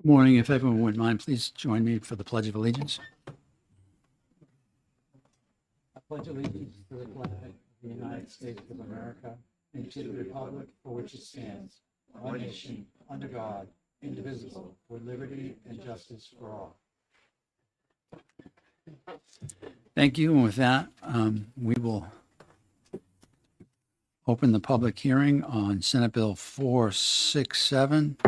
Good morning. If everyone wouldn't mind, please join me for the Pledge of Allegiance. I pledge allegiance to the flag of the United States of America and to the republic for which it stands, one nation, under God, indivisible, with liberty and justice for all. Thank you. And with that, we will open the public hearing on Senate Bill 467.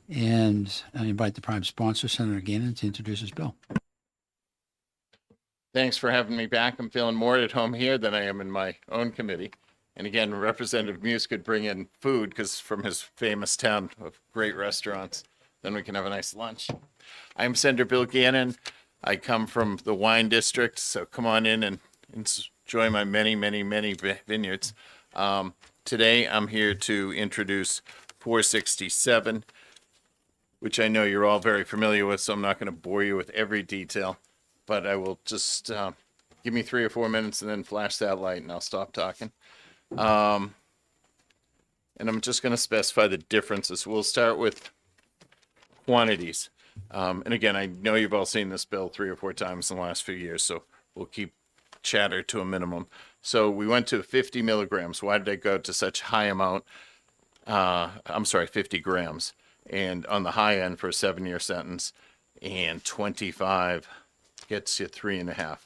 And I invite the prime sponsor, Senator Gannon, to introduce his bill. Thanks for having me back. I'm feeling more at home here than I am in my own committee. And again, Representative Muse could bring in food because from his famous town of great restaurants, then we can have a nice lunch. I'm Senator Bill Gannon. I come from the wine district, so come on in and enjoy my many vineyards. Today, I'm here to introduce 467, which I know you're all very familiar with, so I'm not going to bore you with every detail, but I will just give me 3 or 4 minutes and then flash that light and I'll stop talking. And I'm just going to specify the differences. We'll start with quantities. And again, I know you've all seen this bill 3 or 4 times in the last few years, so we'll keep chatter to a minimum. So we went to 50 milligrams. Why did I go to such high amount? 50 grams. And on the high end for a 7-year sentence, and 25 gets you 3.5.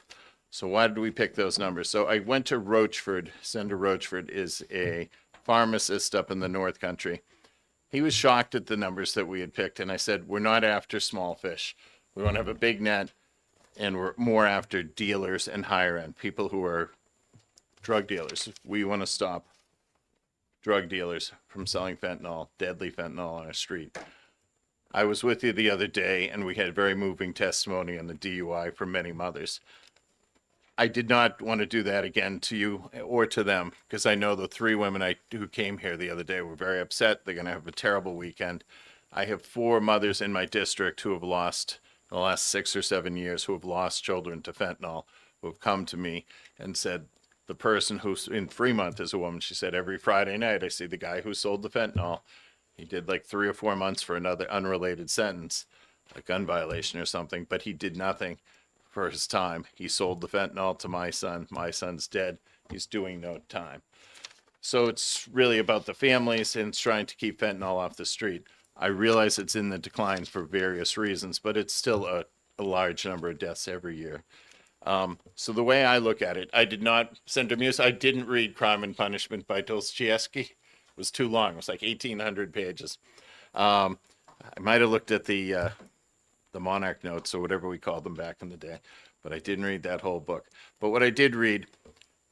So why did we pick those numbers? So I went to Rochford. Senator Rochford is a pharmacist up in the North Country. He was shocked at the numbers that we had picked, and I said, we're not after small fish. We want to have a big net, and we're more after dealers and higher end, people who are drug dealers. We want to stop drug dealers from selling fentanyl, deadly fentanyl on our street. I was with you the other day and we had very moving testimony on the DUI from many mothers. I did not want to do that again to you or to them because I know the 3 women who came here the other day were very upset. They're going to have a terrible weekend. I have 4 mothers in my district who have lost, in the last 6 or 7 years, who have lost children to fentanyl, who have come to me and said, the person who's in Fremont is a woman. She said, every Friday night I see the guy who sold the fentanyl. He did like 3 or 4 months for another unrelated sentence, a gun violation or something, but he did nothing for his time. He sold the fentanyl to my son. My son's dead. He's doing no time. So it's really about the families and trying to keep fentanyl off the street. I realize it's in the decline for various reasons, but it's still a large number of deaths every year. So the way I look at it, I did not, Senator Muse, I didn't read Crime and Punishment by Dostoevsky. It was too long. It was like 1,800 pages. I might have looked at the Monarch Notes or whatever we called them back in the day, but I didn't read that whole book. But what I did read,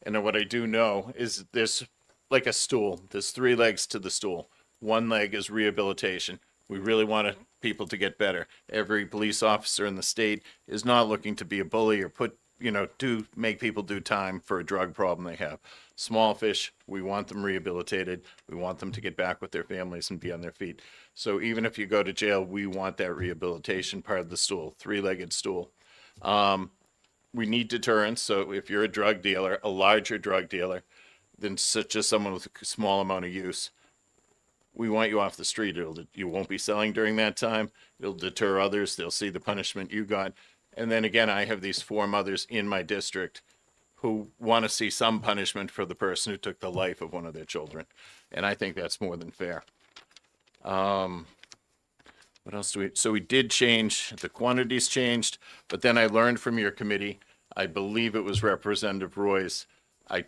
and what I do know, is there's like a stool. There's 3 legs to the stool. One leg is rehabilitation. We really want people to get better. Every police officer in the state is not looking to be a bully or make people do time for a drug problem they have. Small fish, we want them rehabilitated. We want them to get back with their families and be on their feet. So even if you go to jail, we want that rehabilitation part of the stool, 3-legged stool. We need deterrence. So if you're a drug dealer, a larger drug dealer than just someone with a small amount of use, we want you off the street. You won't be selling during that time. It'll deter others. They'll see the punishment you got. And then again, I have these 4 mothers in my district who want to see some punishment for the person who took the life of one of their children. And I think that's more than fair. What else so we did change, the quantities changed, but then I learned from your committee, I believe it was Representative Roy's. We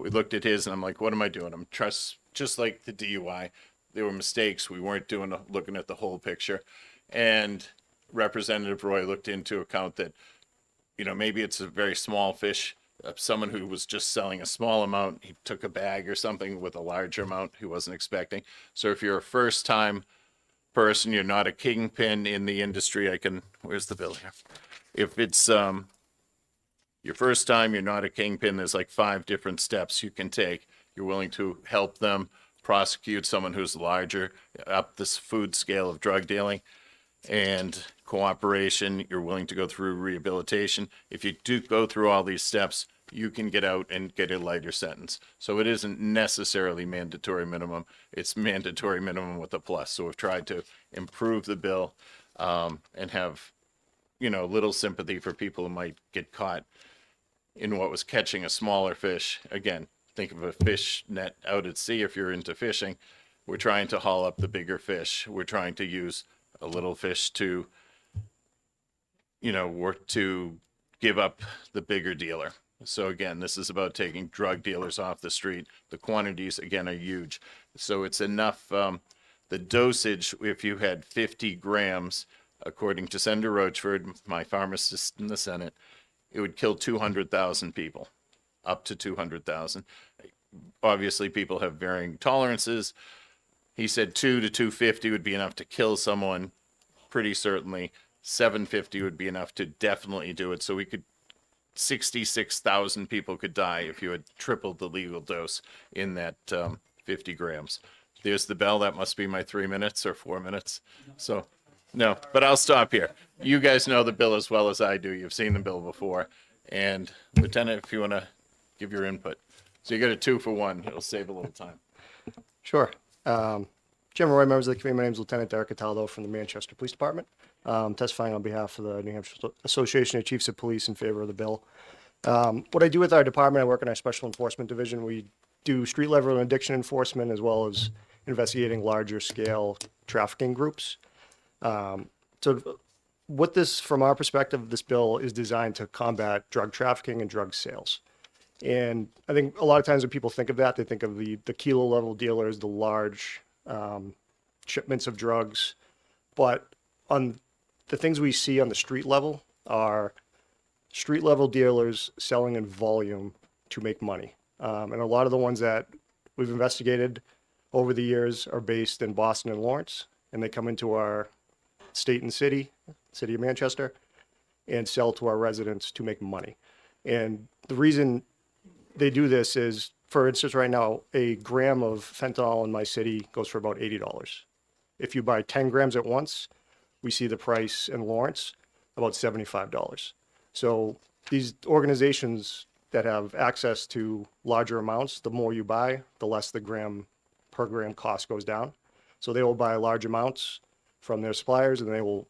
looked at his and I'm like, what am I doing? I'm just like the DUI. There were mistakes. We weren't looking at the whole picture. And Representative Roy looked into account that, maybe it's a very small fish. Someone who was just selling a small amount, he took a bag or something with a larger amount he wasn't expecting. So if you're a first-time person, you're not a kingpin in the industry, where's the bill here? If it's your first time, you're not a kingpin, there's like 5 different steps you can take. You're willing to help them prosecute someone who's larger up this food scale of drug dealing and cooperation. You're willing to go through rehabilitation. If you do go through all these steps, you can get out and get a lighter sentence. So it isn't necessarily mandatory minimum. It's mandatory minimum with a plus. So we've tried to improve the bill and have, little sympathy for people who might get caught in what was catching a smaller fish. Again, think of a fish net out at sea if you're into fishing. We're trying to haul up the bigger fish. We're trying to use a little fish to, work to give up the bigger dealer. So again, this is about taking drug dealers off the street. The quantities, again, are huge. So it's enough, the dosage, if you had 50 grams, according to Senator Rochford, my pharmacist in the Senate, it would kill 200,000 people, up to 200,000. Obviously, people have varying tolerances. He said 2 to 250 would be enough to kill someone, pretty certainly. 750 would be enough to definitely do it. So 66,000 people could die if you had tripled the legal dose in that 50 grams. There's the bell. That must be my 3 minutes or 4 minutes. So, no, but I'll stop here. You guys know the bill as well as I do. You've seen the bill before. And Lieutenant, if you want to give your input. So you get a 2 for 1. It'll save a little time. Sure. Chairman Roy, members of the committee, my name is Lieutenant Derek Cataldo from the Manchester Police Department. Testifying on behalf of the New Hampshire Association of Chiefs of Police in favor of the bill. What I do with our department, I work in our Special Enforcement Division. We do street level and addiction enforcement as well as investigating larger scale trafficking groups. So what this, from our perspective, this bill is designed to combat drug trafficking and drug sales. And I think a lot of times when people think of that, they think of the kilo level dealers, the large shipments of drugs. But on the things we see on the street level are street level dealers selling in volume to make money. And a lot of the ones that we've investigated over the years are based in Boston and Lawrence, and they come into our state and city of Manchester, and sell to our residents to make money. And the reason they do this is, for instance, right now, a gram of fentanyl in my city goes for about $80. If you buy 10 grams at once, we see the price in Lawrence about $75. So these organizations that have access to larger amounts, the more you buy, the less the per gram cost goes down. So they will buy large amounts from their suppliers, and they will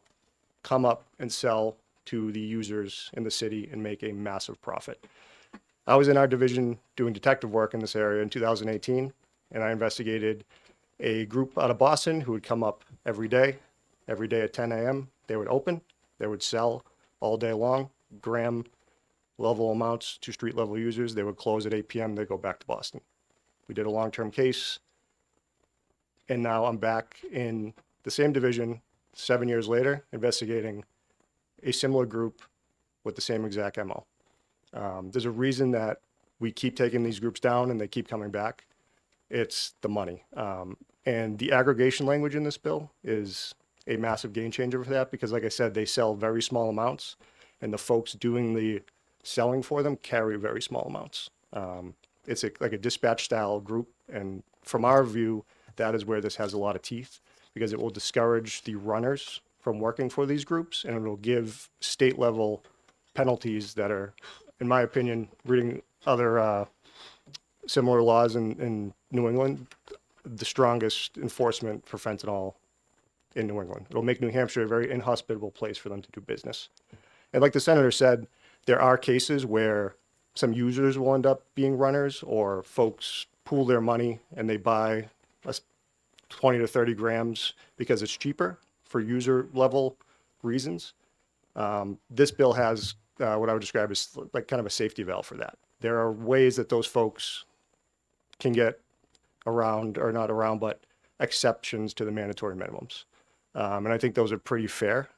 come up and sell to the users in the city and make a massive profit. I was in our division doing detective work in this area in 2018, and I investigated a group out of Boston who would come up every day at 10 a.m. They would open, they would sell all day long, gram level amounts to street level users. They would close at 8 p.m. They go back to Boston. We did a long-term case, and now I'm back in the same division 7 years later, investigating a similar group with the same exact MO. There's a reason that we keep taking these groups down and they keep coming back. It's the money. And the aggregation language in this bill is a massive game changer for that, because like I said, they sell very small amounts, and the folks doing the selling for them carry very small amounts. It's like a dispatch style group. And from our view, that is where this has a lot of teeth, because it will discourage the runners from working for these groups, and it will give state level penalties that are, in my opinion, reading other similar laws in New England, the strongest enforcement for fentanyl in New England. It'll make New Hampshire a very inhospitable place for them to do business. And like the senator said, there are cases where some users will end up being runners, or folks pool their money and they buy 20 to 30 grams because it's cheaper for user level reasons. This bill has what I would describe as like kind of a safety valve for that. There are ways that those folks can get around, or not around, but exceptions to the mandatory minimums. And I think those are pretty fair.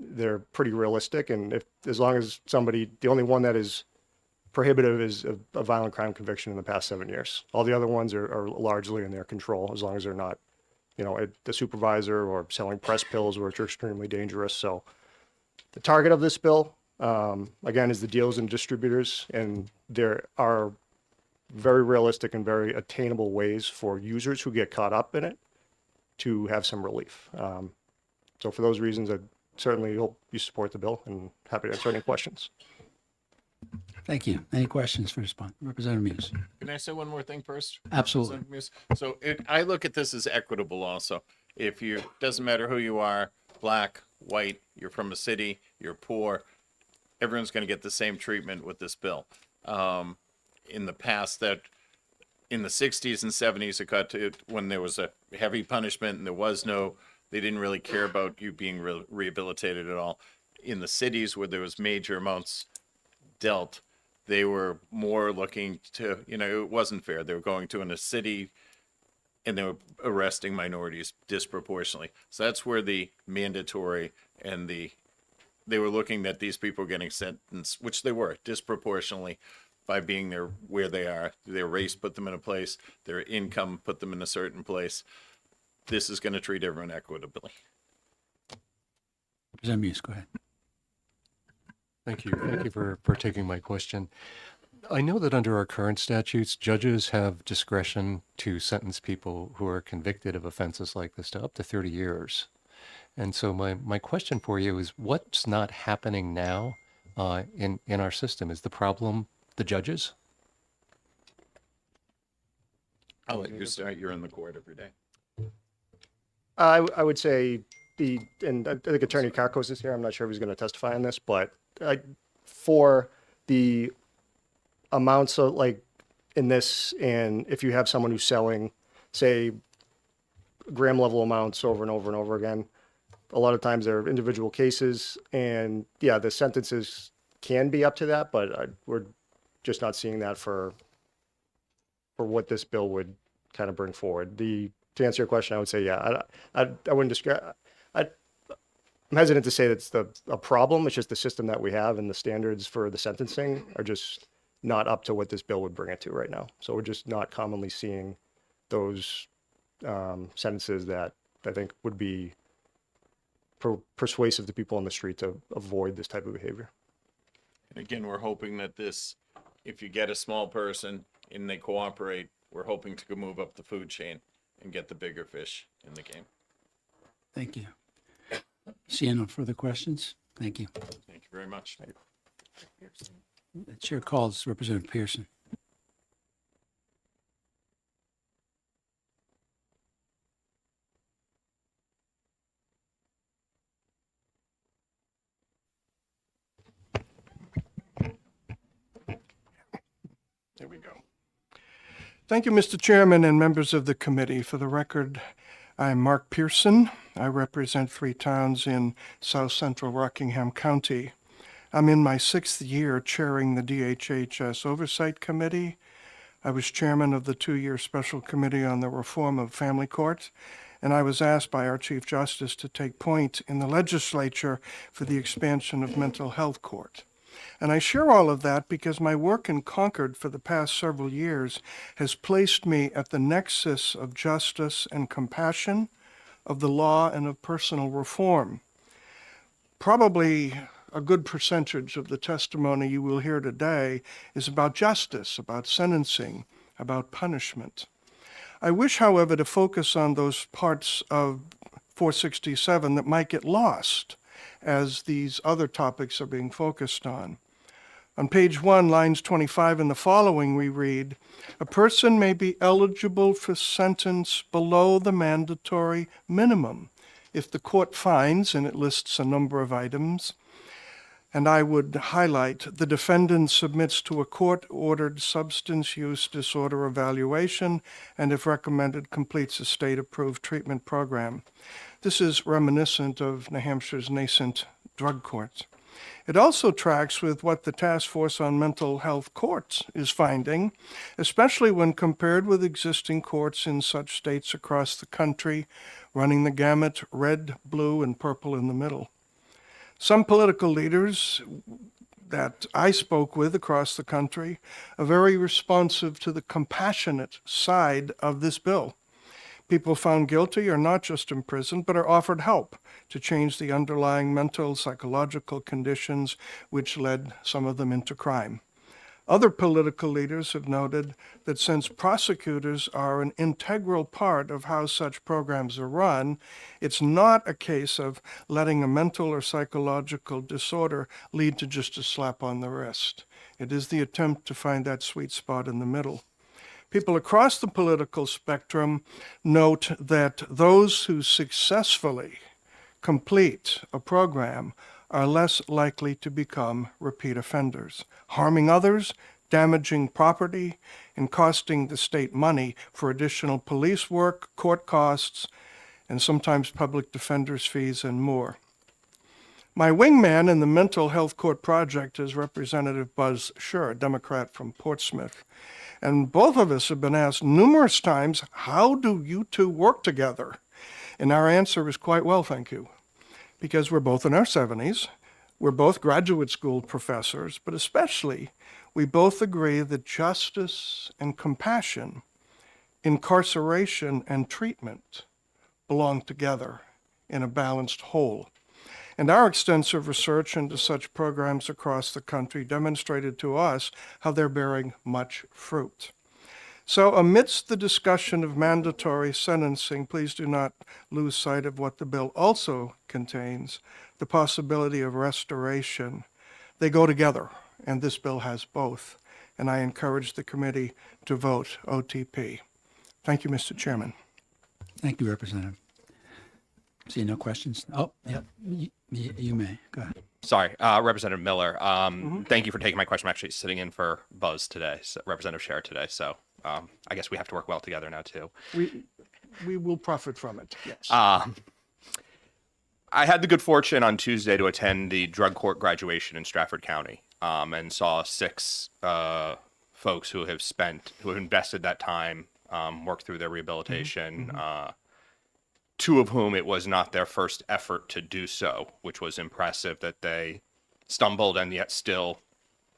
They're pretty realistic. And as long as the only one that is prohibitive is a violent crime conviction in the past 7 years. All the other ones are largely in their control, as long as they're not, the supervisor or selling press pills, which are extremely dangerous. So the target of this bill, again, is the dealers and distributors, and there are very realistic and very attainable ways for users who get caught up in it to have some relief. So for those reasons, I certainly hope you support the bill, and happy to answer any questions. Thank you. Any questions for Representative Muse? Can I say one more thing first? Absolutely. So I look at this as equitable also. If you, doesn't matter who you are, black, white, you're from a city, you're poor, everyone's going to get the same treatment with this bill. In the past, that in the 60s and 70s, it got to when there was a heavy punishment and they didn't really care about you being rehabilitated at all. In the cities where there was major amounts dealt, they were more looking to, it wasn't fair. They were going to in a city and they were arresting minorities disproportionately. So that's where the mandatory and they were looking that these people were getting sentenced, which they were, disproportionately by being there where they are. Their race put them in a place, their income put them in a certain place. This is going to treat everyone equitably. Representative Muse, go ahead. Thank you. Thank you for taking my question. I know that under our current statutes, judges have discretion to sentence people who are convicted of offenses like this to up to 30 years. And so my question for you is, what's not happening now in our system? Is the problem the judges? I'll let you start. You're in the court every day. I would say and I think Attorney Karkos is here. I'm not sure if he's going to testify on this, but for the amounts of like in this, and if you have someone who's selling, say, gram level amounts over and over and over again, a lot of times there are individual cases, and yeah, the sentences can be up to that, but we're just not seeing that for what this bill would kind of bring forward. To answer your question, I would say, yeah, I wouldn't describe. I'm hesitant to say that's a problem. It's just the system that we have, and the standards for the sentencing are just not up to what this bill would bring it to right now. So we're just not commonly seeing those sentences that I think would be persuasive to people on the street to avoid this type of behavior. And again, we're hoping that if you get a small person and they cooperate, we're hoping to move up the food chain and get the bigger fish in the game. Thank you. Seeing no further questions, thank you. Thank you very much. Chair calls Representative Pearson. There we go. Thank you, Mr. Chairman and members of the committee. For the record, I'm Mark Pearson. I represent 3 towns in South Central Rockingham County. I'm in my 6th year chairing the DHHS Oversight Committee. I was chairman of the 2-year Special Committee on the Reform of Family Court, and I was asked by our Chief Justice to take point in the legislature for the expansion of mental health court. And I share all of that because my work in Concord for the past several years has placed me at the nexus of justice and compassion, of the law and of personal reform. Probably a good percentage of the testimony you will hear today is about justice, about sentencing, about punishment. I wish, however, to focus on those parts of 467 that might get lost as these other topics are being focused on. On page 1, lines 25 and the following, we read, "A person may be eligible for sentence below the mandatory minimum if the court finds," and it lists a number of items, and I would highlight, "the defendant submits to a court-ordered substance use disorder evaluation and, if recommended, completes a state-approved treatment program." This is reminiscent of New Hampshire's nascent drug courts. It also tracks with what the Task Force on Mental Health Courts is finding, especially when compared with existing courts in such states across the country, running the gamut, red, blue, and purple in the middle. Some political leaders that I spoke with across the country are very responsive to the compassionate side of this bill. People found guilty are not just imprisoned, but are offered help to change the underlying mental, psychological conditions which led some of them into crime. Other political leaders have noted that since prosecutors are an integral part of how such programs are run, it's not a case of letting a mental or psychological disorder lead to just a slap on the wrist. It is the attempt to find that sweet spot in the middle. People across the political spectrum note that those who successfully complete a program are less likely to become repeat offenders, harming others, damaging property, and costing the state money for additional police work, court costs, and sometimes public defenders' fees and more. My wingman in the Mental Health Court Project is Representative Buzz Scher, a Democrat from Portsmouth. And both of us have been asked numerous times, how do you two work together? And our answer is quite well, thank you. Because we're both in our 70s, we're both graduate school professors, but especially we both agree that justice and compassion, incarceration and treatment belong together in a balanced whole. And our extensive research into such programs across the country demonstrated to us how they're bearing much fruit. So amidst the discussion of mandatory sentencing, please do not lose sight of what the bill also contains, the possibility of restoration. They go together, and this bill has both. And I encourage the committee to vote OTP. Thank you, Mr. Chairman. Thank you, Representative. See no questions? Oh, yeah, you may. Go ahead. Sorry, Representative Miller. Thank you for taking my question. I'm actually sitting in for Buzz today, so Representative Scher today. So I guess we have to work well together now too. We will profit from it, yes. I had the good fortune on Tuesday to attend the drug court graduation in Stratford County, and saw 6 folks who have invested that time, worked through their rehabilitation. 2 of whom it was not their first effort to do so, which was impressive that they stumbled and yet still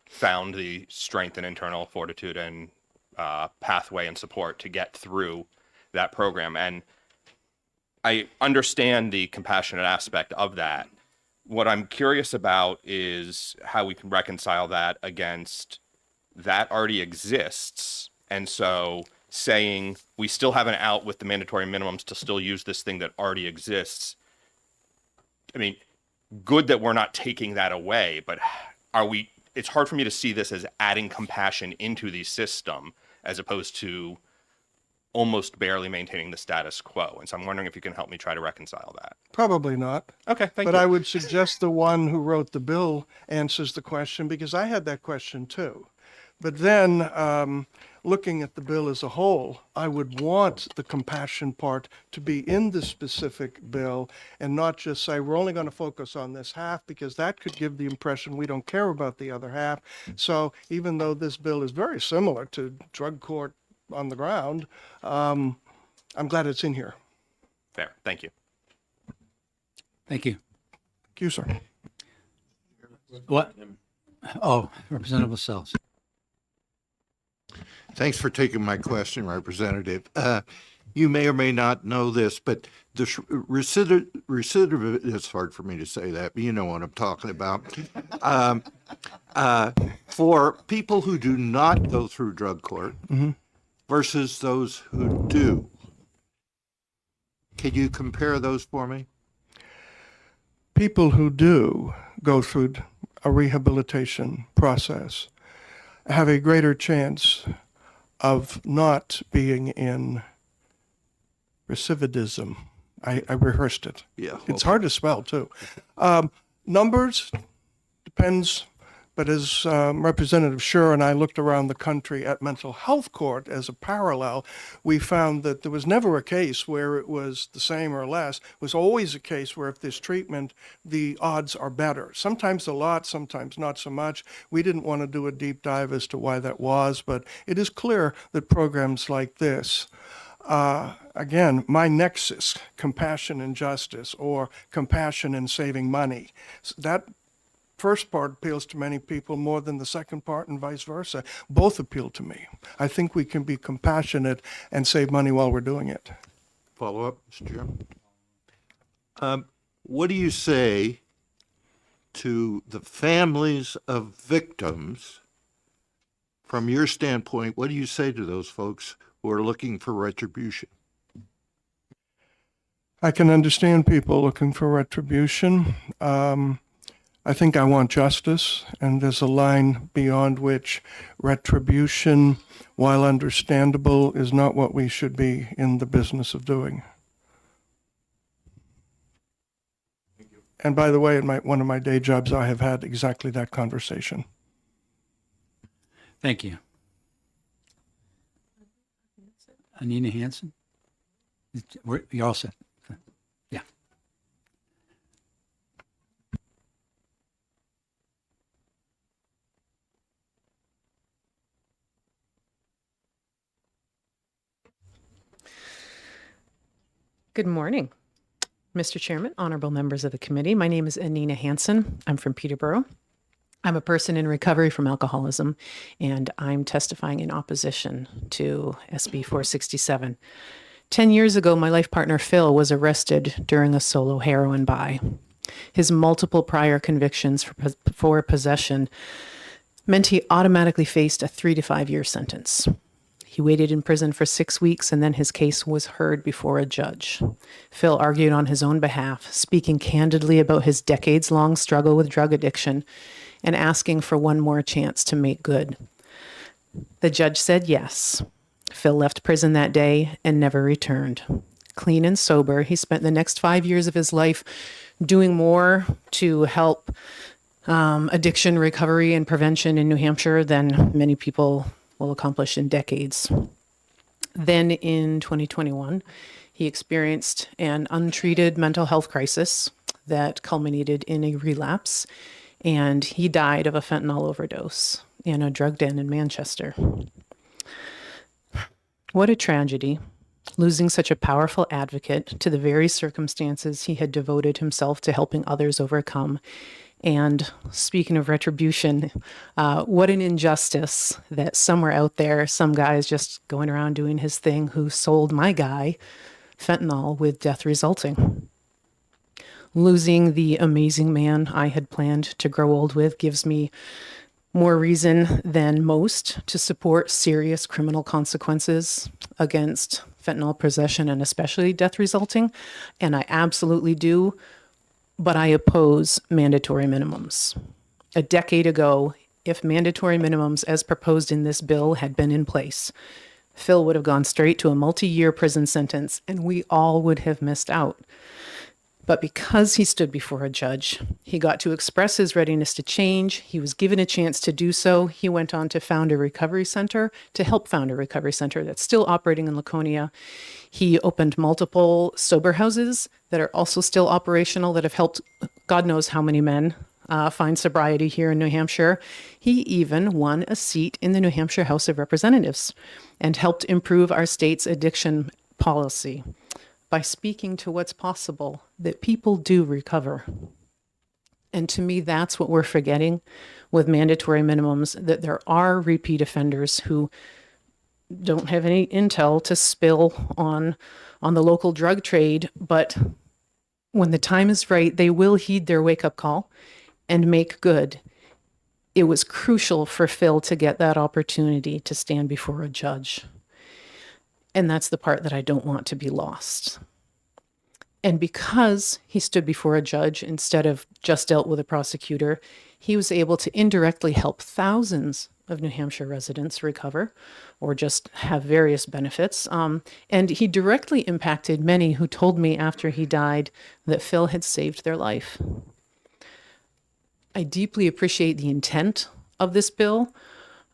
found the strength and internal fortitude and pathway and support to get through that program. And I understand the compassionate aspect of that. What I'm curious about is how we can reconcile that against that already exists. And so saying we still have an out with the mandatory minimums to still use this thing that already exists. I mean, good that we're not taking that away, but it's hard for me to see this as adding compassion into the system as opposed to almost barely maintaining the status quo. And so I'm wondering if you can help me try to reconcile that. Probably not. Okay, thank But you. I would suggest the one who wrote the bill answers the question, because I had that question too. But then, looking at the bill as a whole, I would want the compassion part to be in the specific bill and not just say, we're only going to focus on this half, because that could give the impression we don't care about the other half. So even though this bill is very similar to drug court on the ground, I'm glad it's in here. Fair. Thank you. Thank you. Thank you, sir. What? Oh, Representative Lascelles. Thanks for taking my question, Representative. You may or may not know this, but the recidivist, it's hard for me to say that, but you know what I'm talking about. For people who do not go through drug court versus those who do, can you compare those for me? People who do go through a rehabilitation process have a greater chance of not being in recidivism. I rehearsed it. Yeah. It's hard to spell too. Numbers depends, but as Representative Scher and I looked around the country at mental health court as a parallel, we found that there was never a case where it was the same or less. It was always a case where if there's treatment, the odds are better. Sometimes a lot, sometimes not so much. We didn't want to do a deep dive as to why that was, but it is clear that programs like this, again, my nexus, compassion and justice, or compassion and saving money, that first part appeals to many people more than the second part, and vice versa. Both appeal to me. I think we can be compassionate and save money while we're doing it. Follow up, Mr. Chairman. What do you say to the families of victims? From your standpoint, what do you say to those folks who are looking for retribution? I can understand people looking for retribution. I think I want justice, and there's a line beyond which retribution, while understandable, is not what we should be in the business of doing. And by the way, in one of my day jobs, I have had exactly that conversation. Thank you. Anina Hansen? You're all set. Yeah. Good morning, Mr. Chairman, honorable members of the committee. My name is Anina Hansen. I'm from Peterborough. I'm a person in recovery from alcoholism, and I'm testifying in opposition to SB 467. 10 years ago, my life partner, Phil, was arrested during a solo heroin buy. His multiple prior convictions for possession meant he automatically faced a 3 to 5 year sentence. He waited in prison for 6 weeks, and then his case was heard before a judge. Phil argued on his own behalf, speaking candidly about his decades-long struggle with drug addiction and asking for one more chance to make good. The judge said yes. Phil left prison that day and never returned. Clean and sober, he spent the next 5 years of his life doing more to help addiction recovery and prevention in New Hampshire than many people will accomplish in decades. Then in 2021, he experienced an untreated mental health crisis that culminated in a relapse, and he died of a fentanyl overdose in a drug den in Manchester. What a tragedy, losing such a powerful advocate to the very circumstances he had devoted himself to helping others overcome. And speaking of retribution, what an injustice that somewhere out there, some guy is just going around doing his thing who sold my guy fentanyl with death resulting. Losing the amazing man I had planned to grow old with gives me more reason than most to support serious criminal consequences against fentanyl possession and especially death resulting. And I absolutely do. But I oppose mandatory minimums. A decade ago, if mandatory minimums as proposed in this bill had been in place, Phil would have gone straight to a multi-year prison sentence and we all would have missed out. But because he stood before a judge, he got to express his readiness to change. He was given a chance to do so. He went on to found a recovery center, to help found a recovery center that's still operating in Laconia. He opened multiple sober houses that are also still operational that have helped God knows how many men find sobriety here in New Hampshire. He even won a seat in the New Hampshire House of Representatives and helped improve our state's addiction policy by speaking to what's possible, that people do recover. And to me, that's what we're forgetting with mandatory minimums, that there are repeat offenders who don't have any intel to spill on the local drug trade, but when the time is right, they will heed their wake-up call and make good. It was crucial for Phil to get that opportunity to stand before a judge. And that's the part that I don't want to be lost. And because he stood before a judge instead of just dealt with a prosecutor, he was able to indirectly help thousands of New Hampshire residents recover or just have various benefits. And he directly impacted many who told me after he died that Phil had saved their life. I deeply appreciate the intent of this bill.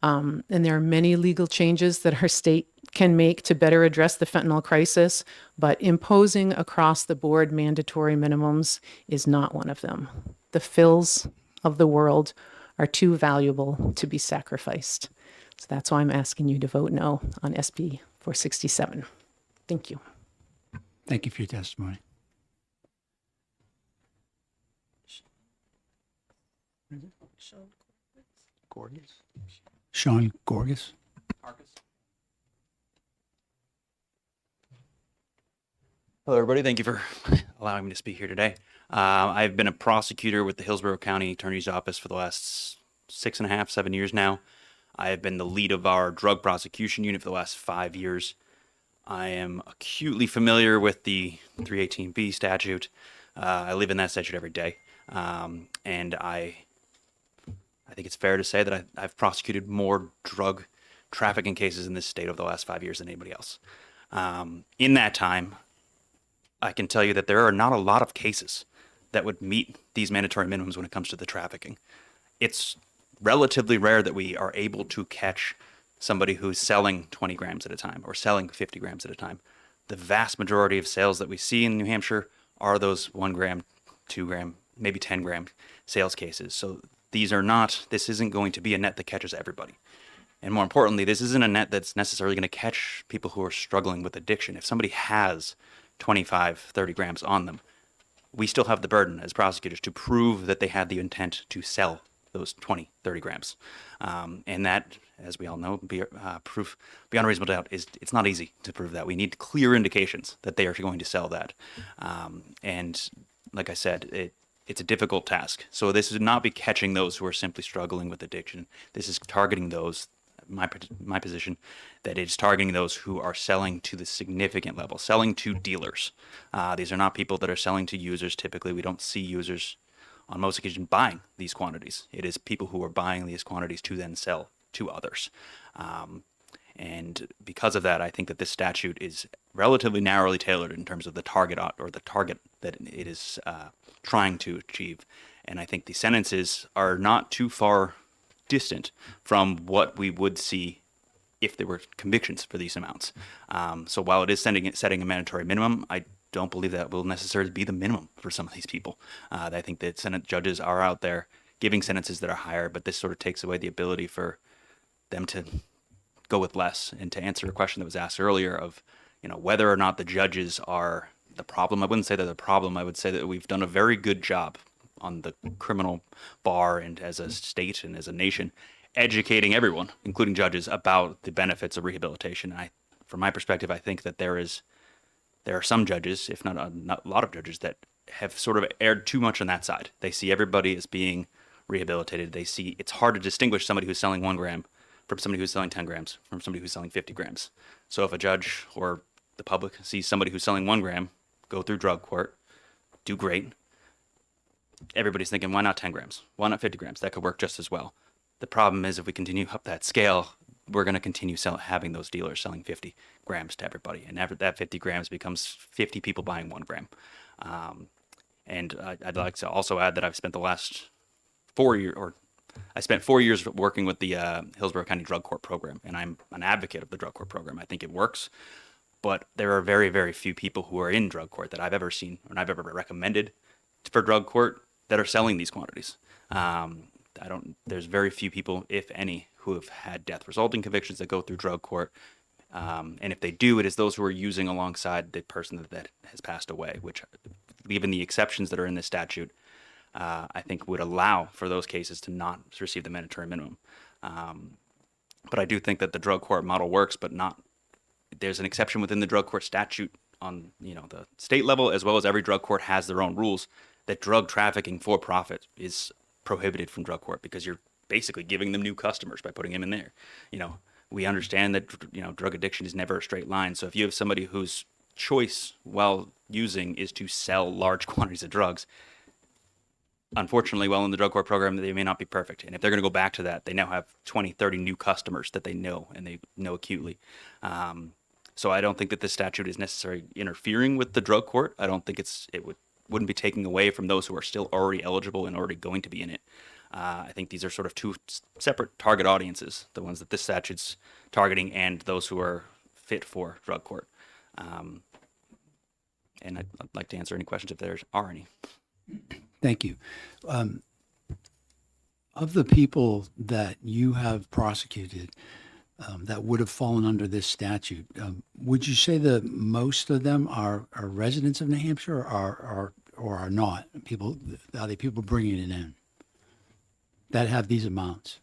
And there are many legal changes that our state can make to better address the fentanyl crisis, but imposing across the board mandatory minimums is not one of them. The Phils of the world are too valuable to be sacrificed. So that's why I'm asking you to vote no on SB 467. Thank you. Thank you for your testimony. Sean Gorgas. Hello, everybody. Thank you for allowing me to speak here today. I've been a prosecutor with the Hillsborough County Attorney's Office for the last 6.5, 7 years now. I have been the lead of our drug prosecution unit for the last 5 years. I am acutely familiar with the 318B statute. I live in that statute every day. And I think it's fair to say that I've prosecuted more drug trafficking cases in this state over the last 5 years than anybody else. In that time, I can tell you that there are not a lot of cases that would meet these mandatory minimums when it comes to the trafficking. It's relatively rare that we are able to catch somebody who's selling 20 grams at a time or selling 50 grams at a time. The vast majority of sales that we see in New Hampshire are those 1 gram, 2 gram, maybe 10 gram sales cases. So this isn't going to be a net that catches everybody. And more importantly, this isn't a net that's necessarily going to catch people who are struggling with addiction. If somebody has 25, 30 grams on them, we still have the burden as prosecutors to prove that they had the intent to sell those 20, 30 grams. And that, as we all know, proof beyond a reasonable doubt it's not easy to prove that. We need clear indications that they are going to sell that. And like I said, it's a difficult task. So this would not be catching those who are simply struggling with addiction. This is targeting those, my position, that it's targeting those who are selling to the significant level, selling to dealers. These are not people that are selling to users. Typically, we don't see users on most occasions buying these quantities. It is people who are buying these quantities to then sell to others. And because of that, I think that this statute is relatively narrowly tailored in terms of the target that it is trying to achieve. And I think the sentences are not too far distant from what we would see if there were convictions for these amounts. So while it is setting a mandatory minimum, I don't believe that will necessarily be the minimum for some of these people. I think that Senate judges are out there giving sentences that are higher, but this sort of takes away the ability for them to go with less. And to answer a question that was asked earlier of, whether or not the judges are the problem, I wouldn't say they're the problem. I would say that we've done a very good job on the criminal bar and as a state and as a nation, educating everyone, including judges, about the benefits of rehabilitation. From my perspective, I think that there are some judges, if not a lot of judges, that have sort of erred too much on that side. They see everybody as being rehabilitated. They see it's hard to distinguish somebody who's selling 1 gram from somebody who's selling 10 grams from somebody who's selling 50 grams. So if a judge or the public sees somebody who's selling 1 gram go through drug court, do great, everybody's thinking, why not 10 grams? Why not 50 grams? That could work just as well. The problem is if we continue up that scale, we're going to continue having those dealers selling 50 grams to everybody. And after that 50 grams becomes 50 people buying 1 gram. And I'd like to also add that I've spent the last 4 years, I spent 4 years working with the Hillsborough County Drug Court Program, and I'm an advocate of the drug court program. I think it works, but there are very, very few people who are in drug court that I've ever seen or I've ever recommended for drug court that are selling these quantities. There's very few people, if any, who have had death resulting convictions that go through drug court. And if they do, it is those who are using alongside the person that has passed away, which, given the exceptions that are in this statute, I think would allow for those cases to not receive the mandatory minimum. But I do think that the drug court model works, but there's an exception within the drug court statute on the state level, as well as every drug court has their own rules, that drug trafficking for profit is prohibited from drug court because you're basically giving them new customers by putting them in there. We understand that drug addiction is never a straight line. So if you have somebody whose choice while using is to sell large quantities of drugs, unfortunately, while in the drug court program, they may not be perfect. And if they're going to go back to that, they now have 20, 30 new customers that they know and they know acutely. So I don't think that this statute is necessarily interfering with the drug court. I don't think wouldn't be taking away from those who are still already eligible and already going to be in it. I think these are sort of two separate target audiences, the ones that this statute's targeting and those who are fit for drug court. And I'd like to answer any questions if there are any. Thank you. Of the people that you have prosecuted that would have fallen under this statute, would you say that most of them are residents of New Hampshire or are not? Are they people bringing it in that have these amounts?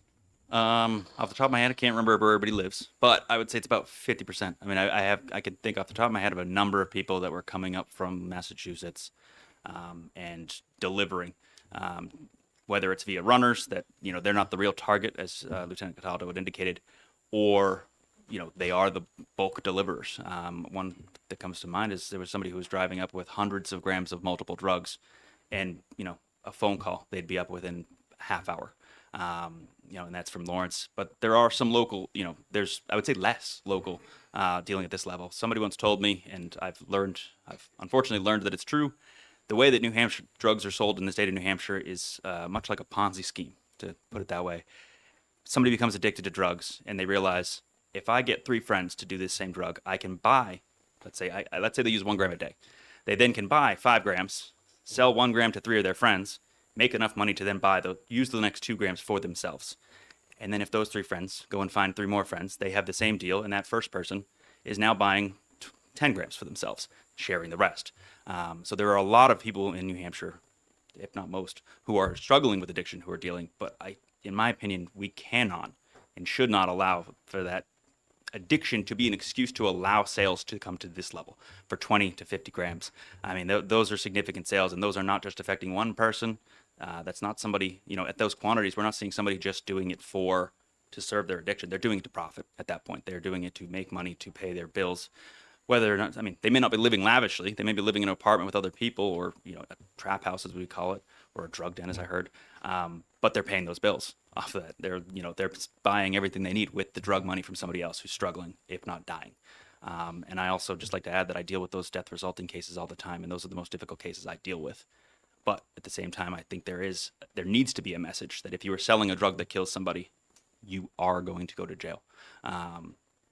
Off the top of my head, I can't remember where everybody lives, but I would say it's about 50%. I mean, I could think off the top of my head of a number of people that were coming up from Massachusetts and delivering, whether it's via runners that, they're not the real target, as Lieutenant Cataldo had indicated, or, they are the bulk deliverers. One that comes to mind is there was somebody who was driving up with hundreds of grams of multiple drugs and, a phone call, they'd be up within a half hour. And that's from Lawrence. But there are some local, there's, I would say, less local dealing at this level. Somebody once told me, and I've unfortunately learned that it's true. The way that New Hampshire drugs are sold in the state of New Hampshire is much like a Ponzi scheme, to put it that way. Somebody becomes addicted to drugs, and they realize, if I get 3 friends to do this same drug, I can buy, let's say they use 1 gram a day. They then can buy 5 grams, sell 1 gram to 3 of their friends, make enough money to then use the next 2 grams for themselves. And then if those 3 friends go and find 3 more friends, they have the same deal, and that first person is now buying 10 grams for themselves, sharing the rest. So there are a lot of people in New Hampshire, if not most, who are struggling with addiction, who are dealing. But in my opinion, we cannot and should not allow for that addiction to be an excuse to allow sales to come to this level for 20 to 50 grams. I mean, those are significant sales, and those are not just affecting one person. That's not somebody, at those quantities, we're not seeing somebody just doing it to serve their addiction. They're doing it to profit at that point. They're doing it to make money, to pay their bills. Whether or not, they may not be living lavishly. They may be living in an apartment with other people, or, a trap house, as we call it, or a drug den, as I heard. But they're paying those bills off of that. They're buying everything they need with the drug money from somebody else who's struggling, if not dying. And I also just like to add that I deal with those death resulting cases all the time, and those are the most difficult cases I deal with. But at the same time, I think there needs to be a message that if you are selling a drug that kills somebody, you are going to go to jail.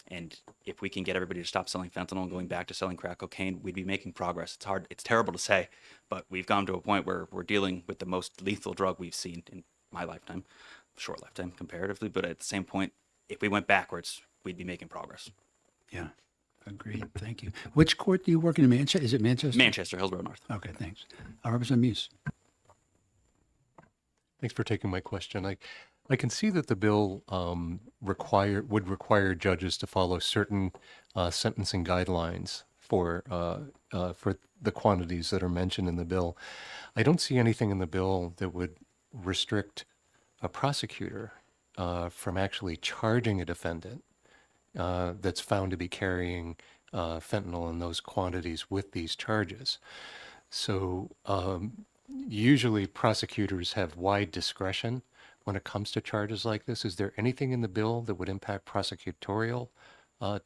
And if we can get everybody to stop selling fentanyl and going back to selling crack cocaine, we'd be making progress. It's terrible to say, but we've gone to a point where we're dealing with the most lethal drug we've seen in my lifetime, short lifetime comparatively. But at the same point, if we went backwards, we'd be making progress. Yeah, agreed. Thank you. Which court do you work in Manchester? Is it Manchester? Manchester, Hillsborough North. Okay, thanks. Representative Muse. Thanks for taking my question. I can see that the bill would require judges to follow certain sentencing guidelines for the quantities that are mentioned in the bill. I don't see anything in the bill that would restrict a prosecutor from actually charging a defendant that's found to be carrying fentanyl in those quantities with these charges. So usually prosecutors have wide discretion when it comes to charges like this. Is there anything in the bill that would impact prosecutorial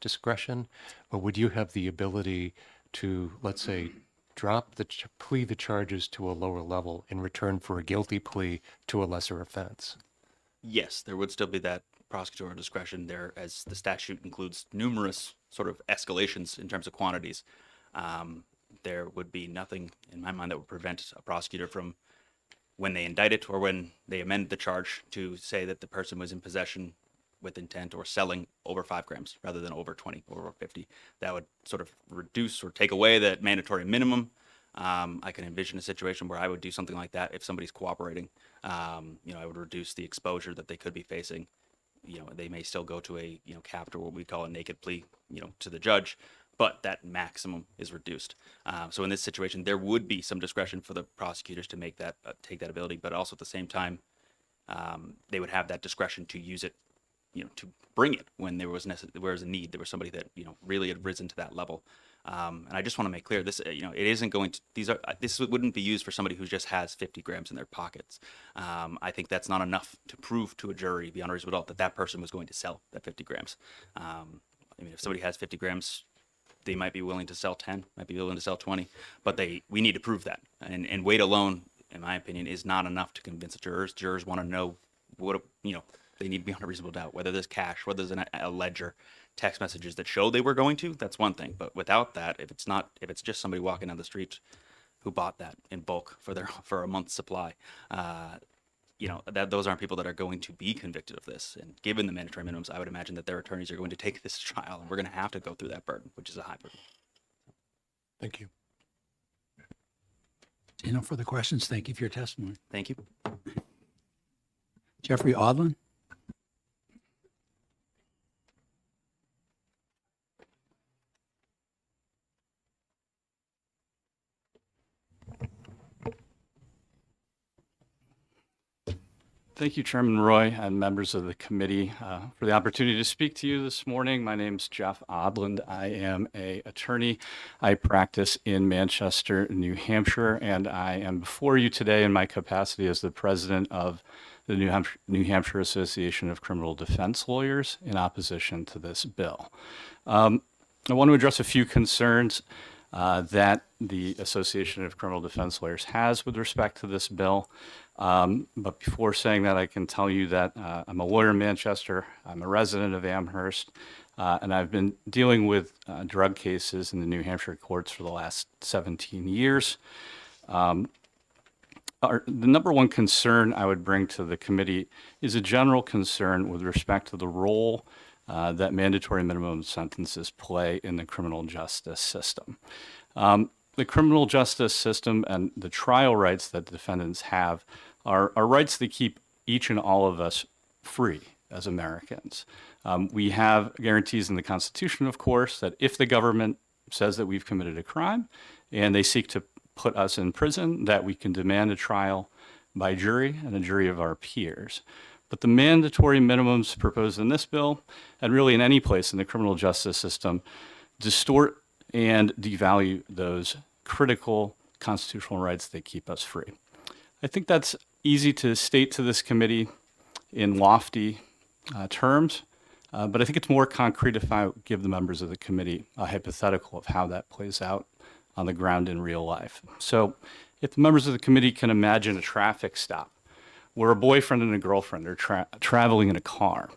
discretion? Or would you have the ability to, let's say, drop plea the charges to a lower level in return for a guilty plea to a lesser offense? Yes, there would still be that prosecutorial discretion there, as the statute includes numerous sort of escalations in terms of quantities. There would be nothing in my mind that would prevent a prosecutor from, when they indict it or when they amend the charge, to say that the person was in possession with intent or selling over 5 grams rather than over 20 or over 50. That would sort of reduce or take away that mandatory minimum. I can envision a situation where I would do something like that if somebody's cooperating. I would reduce the exposure that they could be facing. They may still go to a, capped, or what we call a naked plea, to the judge, but that maximum is reduced. So in this situation, there would be some discretion for the prosecutors to make that, take that ability, but also at the same time, they would have that discretion to use it, to bring it when there was a need. There was somebody that, really had risen to that level. And I just want to make clear this, it isn't going to, this wouldn't be used for somebody who just has 50 grams in their pockets. I think that's not enough to prove to a jury beyond a reasonable doubt that person was going to sell that 50 grams. If somebody has 50 grams, they might be willing to sell 10, might be willing to sell 20, but we need to prove that. And weight alone, in my opinion, is not enough to convince the jurors. Jurors want to know what, they need beyond a reasonable doubt, whether there's cash, whether there's a ledger, text messages that show they were going to, that's one thing. But without that, if it's just somebody walking down the street who bought that in bulk for a month's supply, those aren't people that are going to be convicted of this. And given the mandatory minimums, I would imagine that their attorneys are going to take this to trial, and we're going to have to go through that burden, which is a high burden. Thank you. No further questions. Thank you for your testimony. Thank you. Jeffrey Odlin. Thank you, Chairman Roy and members of the committee for the opportunity to speak to you this morning. My name is Jeff Odland. I am an attorney. I practice in Manchester, New Hampshire, and I am before you today in my capacity as the president of the New Hampshire Association of Criminal Defense Lawyers in opposition to this bill. I want to address a few concerns that the Association of Criminal Defense Lawyers has with respect to this bill. But before saying that, I can tell you that I'm a lawyer in Manchester, I'm a resident of Amherst, and I've been dealing with drug cases in the New Hampshire courts for the last 17 years. The number one concern I would bring to the committee is a general concern with respect to the role that mandatory minimum sentences play in the criminal justice system. The criminal justice system and the trial rights that defendants have are rights that keep each and all of us free as Americans. We have guarantees in the Constitution, of course, that if the government says that we've committed a crime and they seek to put us in prison, that we can demand a trial by jury and a jury of our peers. But the mandatory minimums proposed in this bill, and really in any place in the criminal justice system, distort and devalue those critical constitutional rights that keep us free. I think that's easy to state to this committee in lofty terms, but I think it's more concrete if I give the members of the committee a hypothetical of how that plays out on the ground in real life. So if the members of the committee can imagine a traffic stop where a boyfriend and a girlfriend are traveling in a car,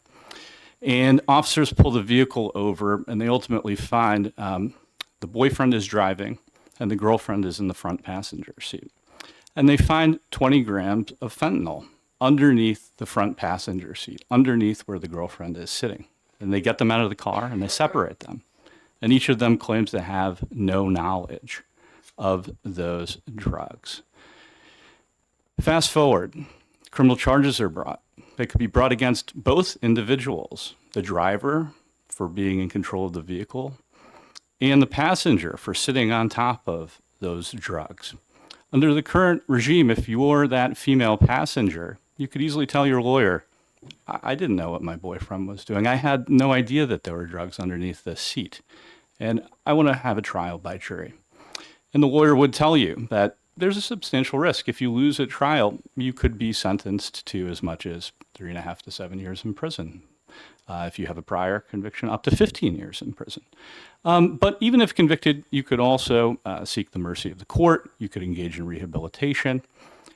and officers pull the vehicle over and they ultimately find the boyfriend is driving and the girlfriend is in the front passenger seat. And they find 20 grams of fentanyl underneath the front passenger seat, underneath where the girlfriend is sitting. And they get them out of the car and they separate them. And each of them claims to have no knowledge of those drugs. Fast forward, criminal charges are brought. They could be brought against both individuals, the driver for being in control of the vehicle and the passenger for sitting on top of those drugs. Under the current regime, if you're that female passenger, you could easily tell your lawyer, I didn't know what my boyfriend was doing. I had no idea that there were drugs underneath the seat. And I want to have a trial by jury. And the lawyer would tell you that there's a substantial risk. If you lose a trial, you could be sentenced to as much as 3.5 to 7 years in prison. If you have a prior conviction, up to 15 years in prison. But even if convicted, you could also seek the mercy of the court. You could engage in rehabilitation,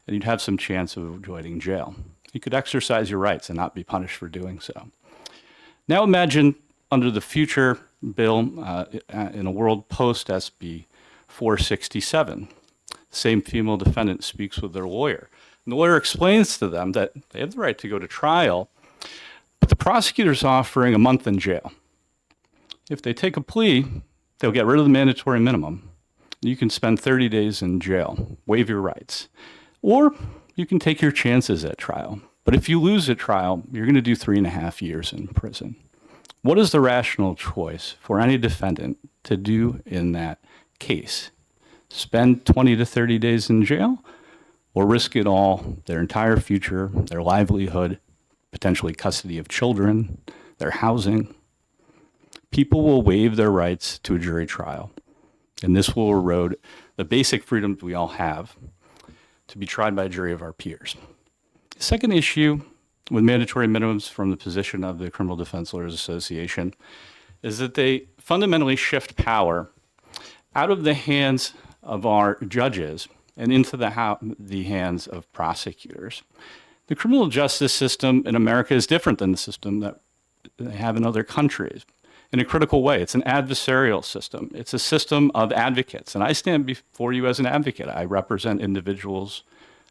and you'd have some chance of avoiding jail. You could exercise your rights and not be punished for doing so. Now imagine under the future bill in a world post SB 467, the same female defendant speaks with their lawyer. And the lawyer explains to them that they have the right to go to trial, but the prosecutor's offering a month in jail. If they take a plea, they'll get rid of the mandatory minimum. You can spend 30 days in jail, waive your rights. Or you can take your chances at trial. But if you lose at trial, you're going to do 3.5 years in prison. What is the rational choice for any defendant to do in that case? Spend 20 to 30 days in jail or risk it all, their entire future, their livelihood, potentially custody of children, their housing? People will waive their rights to a jury trial, and this will erode the basic freedoms we all have to be tried by a jury of our peers. The second issue with mandatory minimums from the position of the Criminal Defense Lawyers Association is that they fundamentally shift power out of the hands of our judges and into the hands of prosecutors. The criminal justice system in America is different than the system that they have in other countries in a critical way. It's an adversarial system. It's a system of advocates. And I stand before you as an advocate. I represent individuals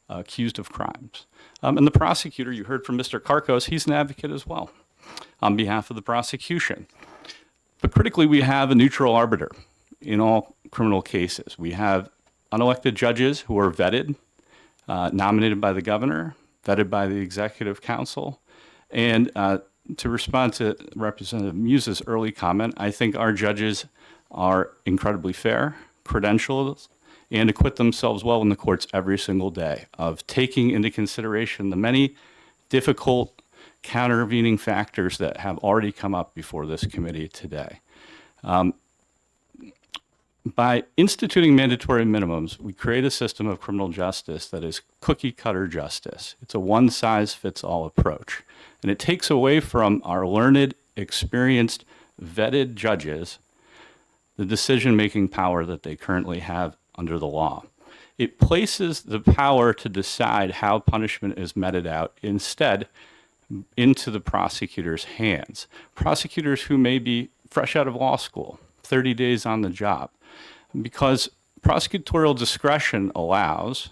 accused of crimes. And the prosecutor, you heard from Mr. Karkos, he's an advocate as well on behalf of the prosecution. But critically, we have a neutral arbiter in all criminal cases. We have unelected judges who are vetted, nominated by the governor, vetted by the executive council. And to respond to Representative Muse's early comment, I think our judges are incredibly fair, credentialed, and acquit themselves well in the courts every single day of taking into consideration the many difficult countervening factors that have already come up before this committee today. By instituting mandatory minimums, we create a system of criminal justice that is cookie cutter justice. It's a one size fits all approach. And it takes away from our learned, experienced, vetted judges the decision making power that they currently have under the law. It places the power to decide how punishment is meted out instead into the prosecutor's hands. Prosecutors who may be fresh out of law school, 30 days on the job, because prosecutorial discretion allows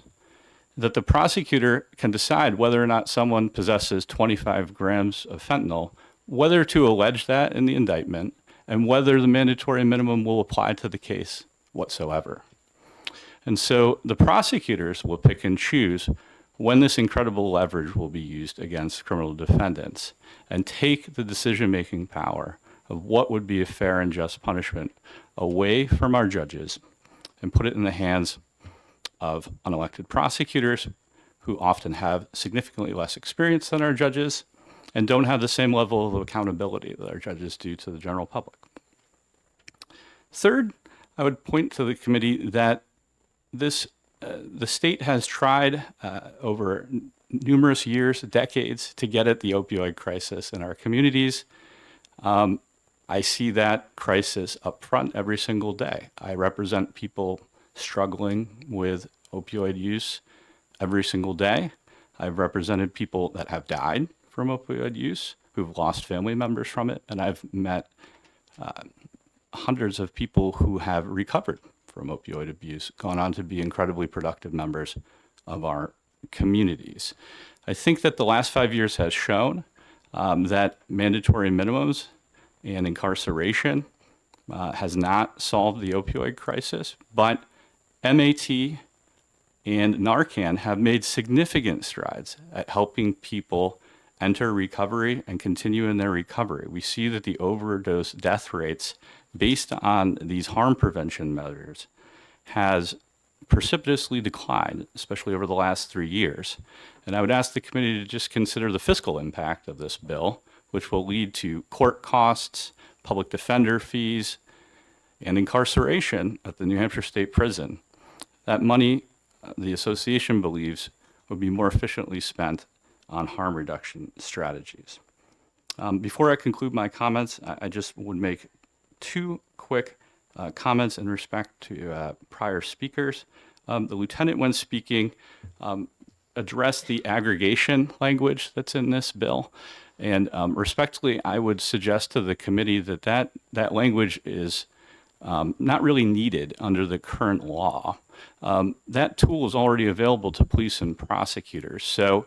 that the prosecutor can decide whether or not someone possesses 25 grams of fentanyl, whether to allege that in the indictment, and whether the mandatory minimum will apply to the case whatsoever. And so the prosecutors will pick and choose when this incredible leverage will be used against criminal defendants and take the decision-making power of what would be a fair and just punishment away from our judges and put it in the hands of unelected prosecutors who often have significantly less experience than our judges and don't have the same level of accountability that our judges do to the general public. Third, I would point to the committee that the state has tried over numerous years, decades, to get at the opioid crisis in our communities. I see that crisis up front every single day. I represent people struggling with opioid use every single day. I've represented people that have died from opioid use, who've lost family members from it, and I've met hundreds of people who have recovered from opioid abuse, gone on to be incredibly productive members of our communities. I think that the last 5 years has shown that mandatory minimums and incarceration has not solved the opioid crisis, but MAT and Narcan have made significant strides at helping people enter recovery and continue in their recovery. We see that the overdose death rates based on these harm prevention measures has precipitously declined, especially over the last 3 years. And I would ask the committee to just consider the fiscal impact of this bill, which will lead to court costs, public defender fees, and incarceration at the New Hampshire State Prison. That money, the association believes, would be more efficiently spent on harm reduction strategies. Before I conclude my comments, I just would make two quick comments in respect to prior speakers. The lieutenant, when speaking, addressed the aggregation language that's in this bill. And respectfully, I would suggest to the committee that that language is not really needed under the current law. That tool is already available to police and prosecutors. So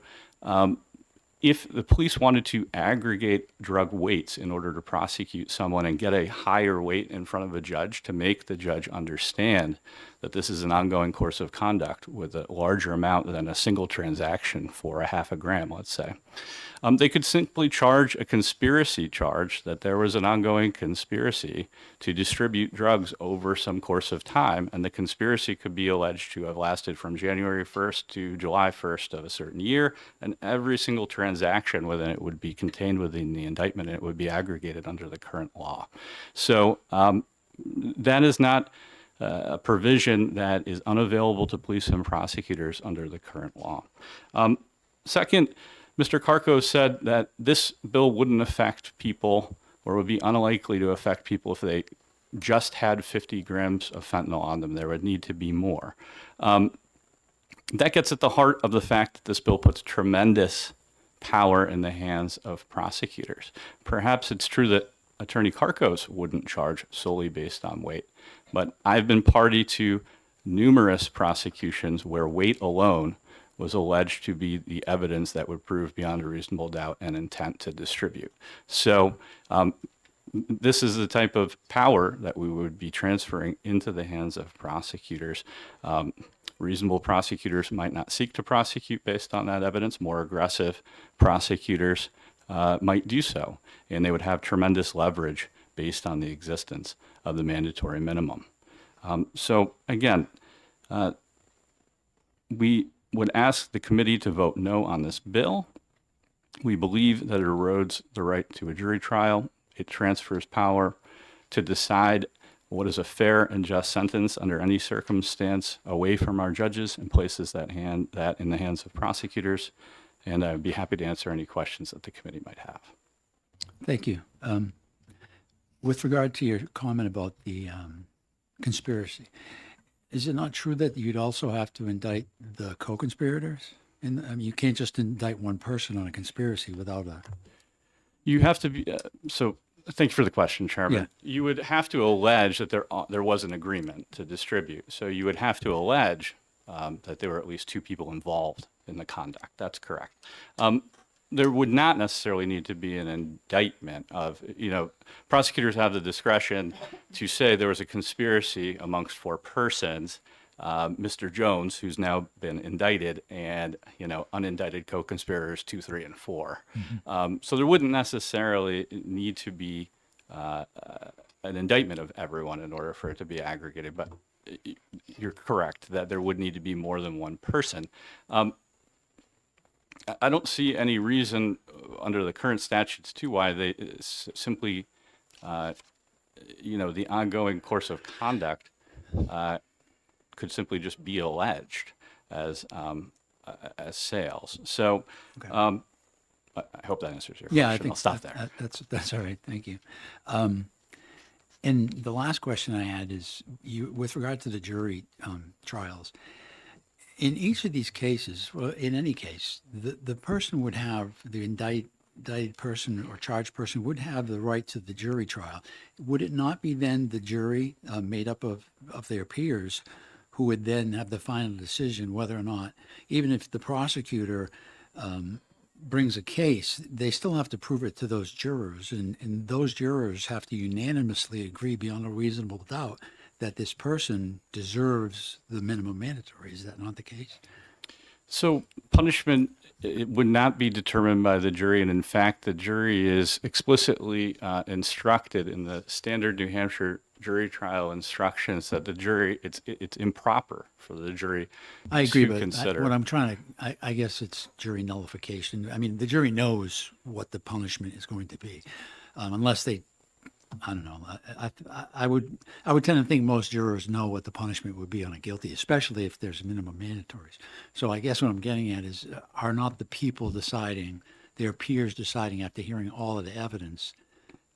if the police wanted to aggregate drug weights in order to prosecute someone and get a higher weight in front of a judge to make the judge understand that this is an ongoing course of conduct with a larger amount than a single transaction for a half a gram, let's say, they could simply charge a conspiracy charge that there was an ongoing conspiracy to distribute drugs over some course of time, and the conspiracy could be alleged to have lasted from January 1st to July 1st of a certain year, and every single transaction within it would be contained within the indictment, and it would be aggregated under the current law. So that is not a provision that is unavailable to police and prosecutors under the current law. Second, Mr. Karko said that this bill wouldn't affect people or would be unlikely to affect people if they just had 50 grams of fentanyl on them. There would need to be more. That gets at the heart of the fact that this bill puts tremendous power in the hands of prosecutors. Perhaps it's true that Attorney Karkos wouldn't charge solely based on weight, but I've been party to numerous prosecutions where weight alone was alleged to be the evidence that would prove beyond a reasonable doubt an intent to distribute. So this is the type of power that we would be transferring into the hands of prosecutors. Reasonable prosecutors might not seek to prosecute based on that evidence. More aggressive prosecutors might do so, and they would have tremendous leverage based on the existence of the mandatory minimum. So again, we would ask the committee to vote no on this bill We believe that it erodes the right to a jury trial. It transfers power to decide what is a fair and just sentence under any circumstance away from our judges and places that in the hands of prosecutors. And I'd be happy to answer any questions that the committee might have. Thank you. With regard to your comment about the conspiracy, is it not true that you'd also have to indict the co-conspirators? And I mean, you can't just indict one person on a conspiracy without a. You have to be, so thank you for the question, Chairman. Yeah. You would have to allege that there was an agreement to distribute. So you would have to allege that there were at least two people involved in the conduct. That's correct. There would not necessarily need to be an indictment of, prosecutors have the discretion to say there was a conspiracy amongst four persons, Mr. Jones, who's now been indicted, and, unindicted co-conspirators 2, 3, and 4. So there wouldn't necessarily need to be an indictment of everyone in order for it to be aggregated, but you're correct that there would need to be more than one person. I don't see any reason under the current statutes too why they simply, the ongoing course of conduct could simply just be alleged as sales. So I hope that answers your question. Yeah, I think I'll stop there. That's all right. Thank you. And the last question I had is with regard to the jury trials. In each of these cases, well, in any case, the person would have, the indicted person or charged person would have the right to the jury trial. Would it not be then the jury made up of their peers who would then have the final decision whether or not, even if the prosecutor brings a case, they still have to prove it to those jurors, and those jurors have to unanimously agree beyond a reasonable doubt that this person deserves the minimum mandatory. Is that not the case? So punishment, it would not be determined by the jury. And in fact, the jury is explicitly instructed in the standard New Hampshire jury trial instructions that the jury, it's improper for the jury I agree, to but consider. what I'm trying to, I guess it's jury nullification. I mean, the jury knows what the punishment is going to be, unless they, I don't know. I would tend to think most jurors know what the punishment would be on a guilty, especially if there's minimum mandatories. So I guess what I'm getting at is, are not the people deciding, their peers deciding after hearing all of the evidence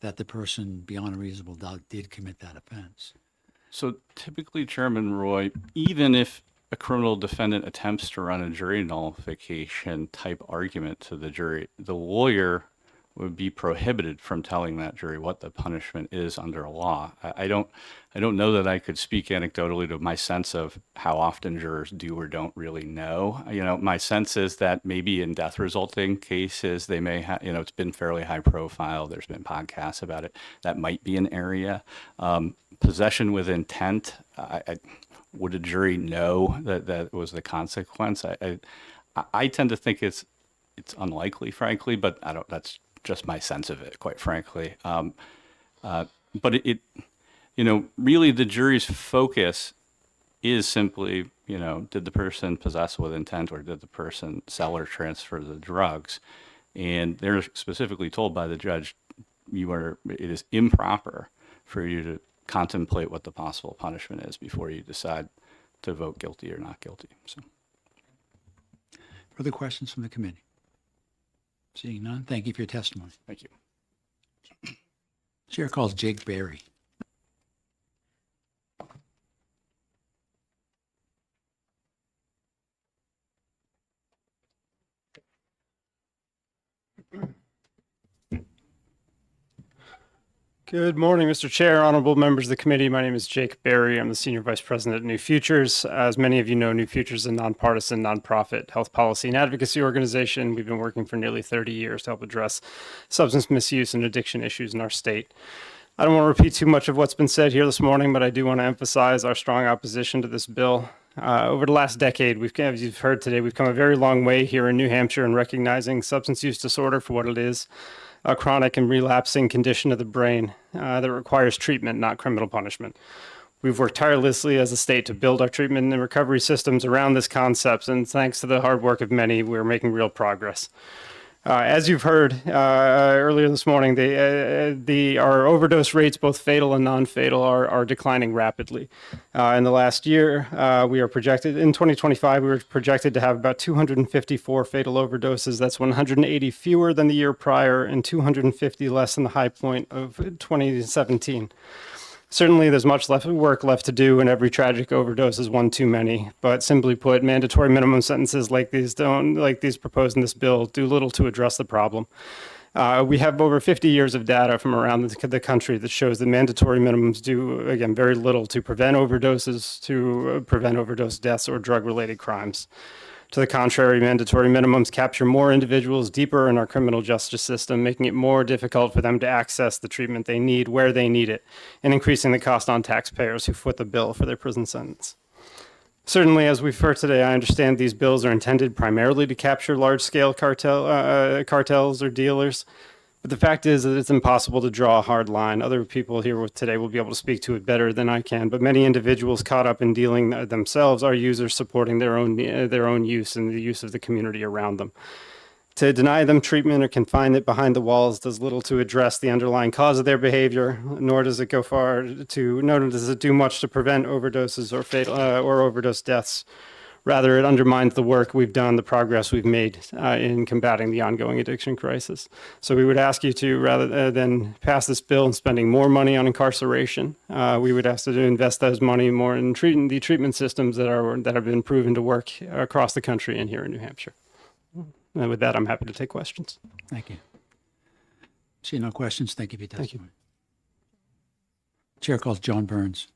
that the person beyond a reasonable doubt did commit that offense? So typically, Chairman Roy, even if a criminal defendant attempts to run a jury nullification type argument to the jury, the lawyer would be prohibited from telling that jury what the punishment is under a law. I don't know that I could speak anecdotally to my sense of how often jurors do or don't really know. My sense is that maybe in death resulting cases, they may have, it's been fairly high profile. There's been podcasts about it. That might be an area. Possession with intent. Would a jury know that was the consequence? I tend to think it's unlikely, frankly, but that's just my sense of it, quite frankly. But really the jury's focus is simply, did the person possess with intent or did the person sell or transfer the drugs? And they're specifically told by the judge, it is improper for you to contemplate what the possible punishment is before you decide to vote guilty or not guilty. So, Further questions from the committee? Seeing none, thank you for your testimony. thank you. Chair calls Jake Berry. Good morning, Mr. Chair, honorable members of the committee. My name is Jake Berry. I'm the Senior Vice President at New Futures. As many of you know, New Futures is a nonpartisan, nonprofit health policy and advocacy organization. We've been working for nearly 30 years to help address substance misuse and addiction issues in our state. I don't want to repeat too much of what's been said here this morning, but I do want to emphasize our strong opposition to this bill. Over the last decade, as you've heard today, we've come a very long way here in New Hampshire in recognizing substance use disorder for what it is. A chronic and relapsing condition of the brain that requires treatment, not criminal punishment. We've worked tirelessly as a state to build our treatment and recovery systems around this concept, and thanks to the hard work of many, we're making real progress. As you've heard earlier this morning, our overdose rates, both fatal and non-fatal, are declining rapidly. In the last year, we are projected, in 2025, we were projected to have about 254 fatal overdoses. That's 180 fewer than the year prior and 250 less than the high point of 2017. Certainly, there's much work left to do, and every tragic overdose is one too many. But simply put, mandatory minimum sentences like these proposed in this bill do little to address the problem. We have over 50 years of data from around the country that shows that mandatory minimums do, again, very little to prevent overdoses, to prevent overdose deaths or drug-related crimes. To the contrary, mandatory minimums capture more individuals deeper in our criminal justice system, making it more difficult for them to access the treatment they need where they need it, and increasing the cost on taxpayers who foot the bill for their prison sentence. Certainly, as we've heard today, I understand these bills are intended primarily to capture large-scale cartels or dealers. But the fact is that it's impossible to draw a hard line. Other people here today will be able to speak to it better than I can, but many individuals caught up in dealing themselves are users supporting their own use and the use of the community around them. To deny them treatment or confine it behind the walls does little to address the underlying cause of their behavior, nor does it do much to prevent overdoses or fatal or overdose deaths. Rather, it undermines the work we've done, the progress we've made in combating the ongoing addiction crisis. So we would ask you to, rather than pass this bill and spending more money on incarceration, we would ask you to invest those money more in the treatment systems that have been proven to work across the country and here in New Hampshire. And with that, I'm happy to take questions. Thank you. See no questions. Thank you for your testimony. Chair calls John Burns.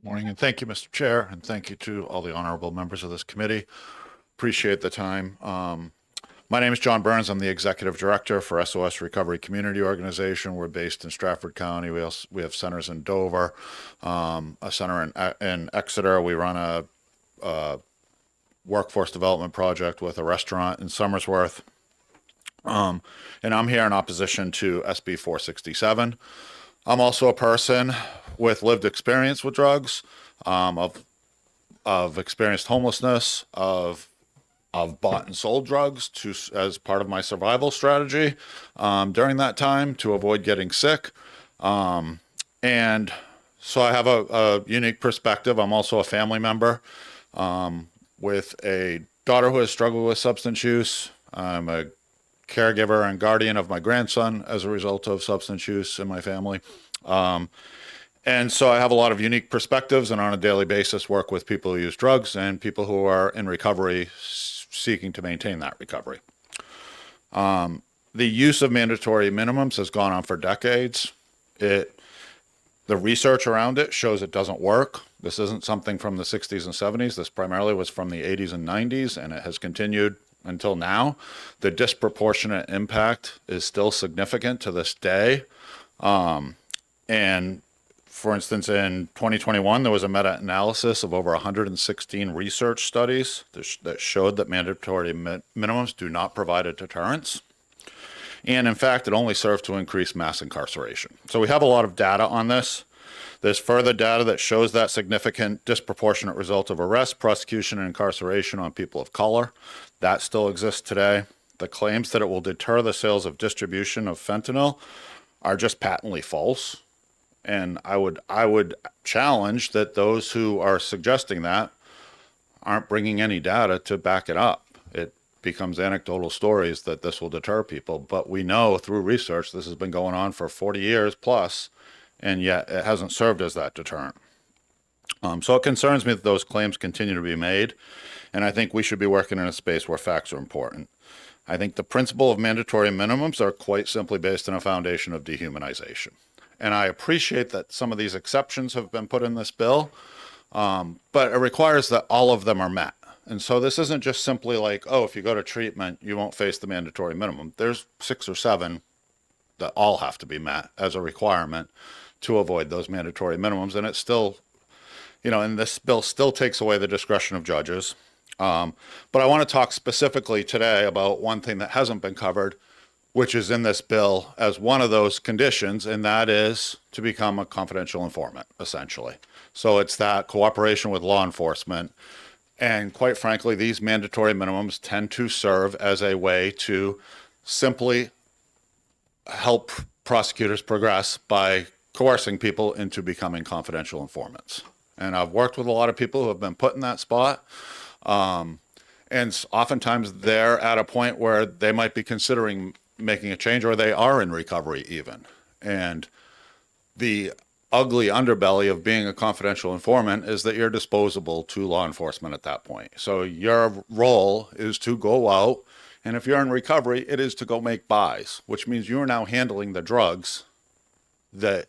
Morning, and thank you, Mr. Chair, and thank you to all the honorable members of this committee. Appreciate the time. My name is John Burns. I'm the executive director for SOS Recovery Community Organization. We're based in Stratford County. We have centers in Dover, a center in Exeter. We run a workforce development project with a restaurant in Somersworth. And I'm here in opposition to SB 467. I'm also a person with lived experience with drugs, of experienced homelessness, of bought and sold drugs as part of my survival strategy during that time to avoid getting sick. And so I have a unique perspective. I'm also a family member with a daughter who has struggled with substance use. I'm a caregiver and guardian of my grandson as a result of substance use in my family. And so I have a lot of unique perspectives and on a daily basis work with people who use drugs and people who are in recovery seeking to maintain that recovery. The use of mandatory minimums has gone on for decades. The research around it shows it doesn't work. This isn't something from the 60s and 70s. This primarily was from the 80s and 90s, and it has continued until now. The disproportionate impact is still significant to this day. And for instance, in 2021, there was a meta-analysis of over 116 research studies that showed that mandatory minimums do not provide a deterrence. And in fact, it only serves to increase mass incarceration. So we have a lot of data on this. There's further data that shows that significant disproportionate result of arrest, prosecution, and incarceration on people of color. That still exists today. The claims that it will deter the sales of distribution of fentanyl are just patently false. And I would challenge that those who are suggesting that aren't bringing any data to back it up. It becomes anecdotal stories that this will deter people, but we know through research this has been going on for 40 years plus, and yet it hasn't served as that deterrent. So it concerns me that those claims continue to be made, and I think we should be working in a space where facts are important. I think the principle of mandatory minimums are quite simply based on a foundation of dehumanization. And I appreciate that some of these exceptions have been put in this bill, but it requires that all of them are met. And so this isn't just simply like, oh, if you go to treatment, you won't face the mandatory minimum. There's 6 or 7 that all have to be met as a requirement to avoid those mandatory minimums. And it's still, and this bill still takes away the discretion of judges. But I want to talk specifically today about one thing that hasn't been covered, which is in this bill as one of those conditions, and that is to become a confidential informant, essentially. So it's that cooperation with law enforcement. And quite frankly, these mandatory minimums tend to serve as a way to simply help prosecutors progress by coercing people into becoming confidential informants. And I've worked with a lot of people who have been put in that spot. And oftentimes they're at a point where they might be considering making a change, or they are in recovery even. And the ugly underbelly of being a confidential informant is that you're disposable to law enforcement at that point. So your role is to go out, and if you're in recovery, it is to go make buys, which means you are now handling the drugs that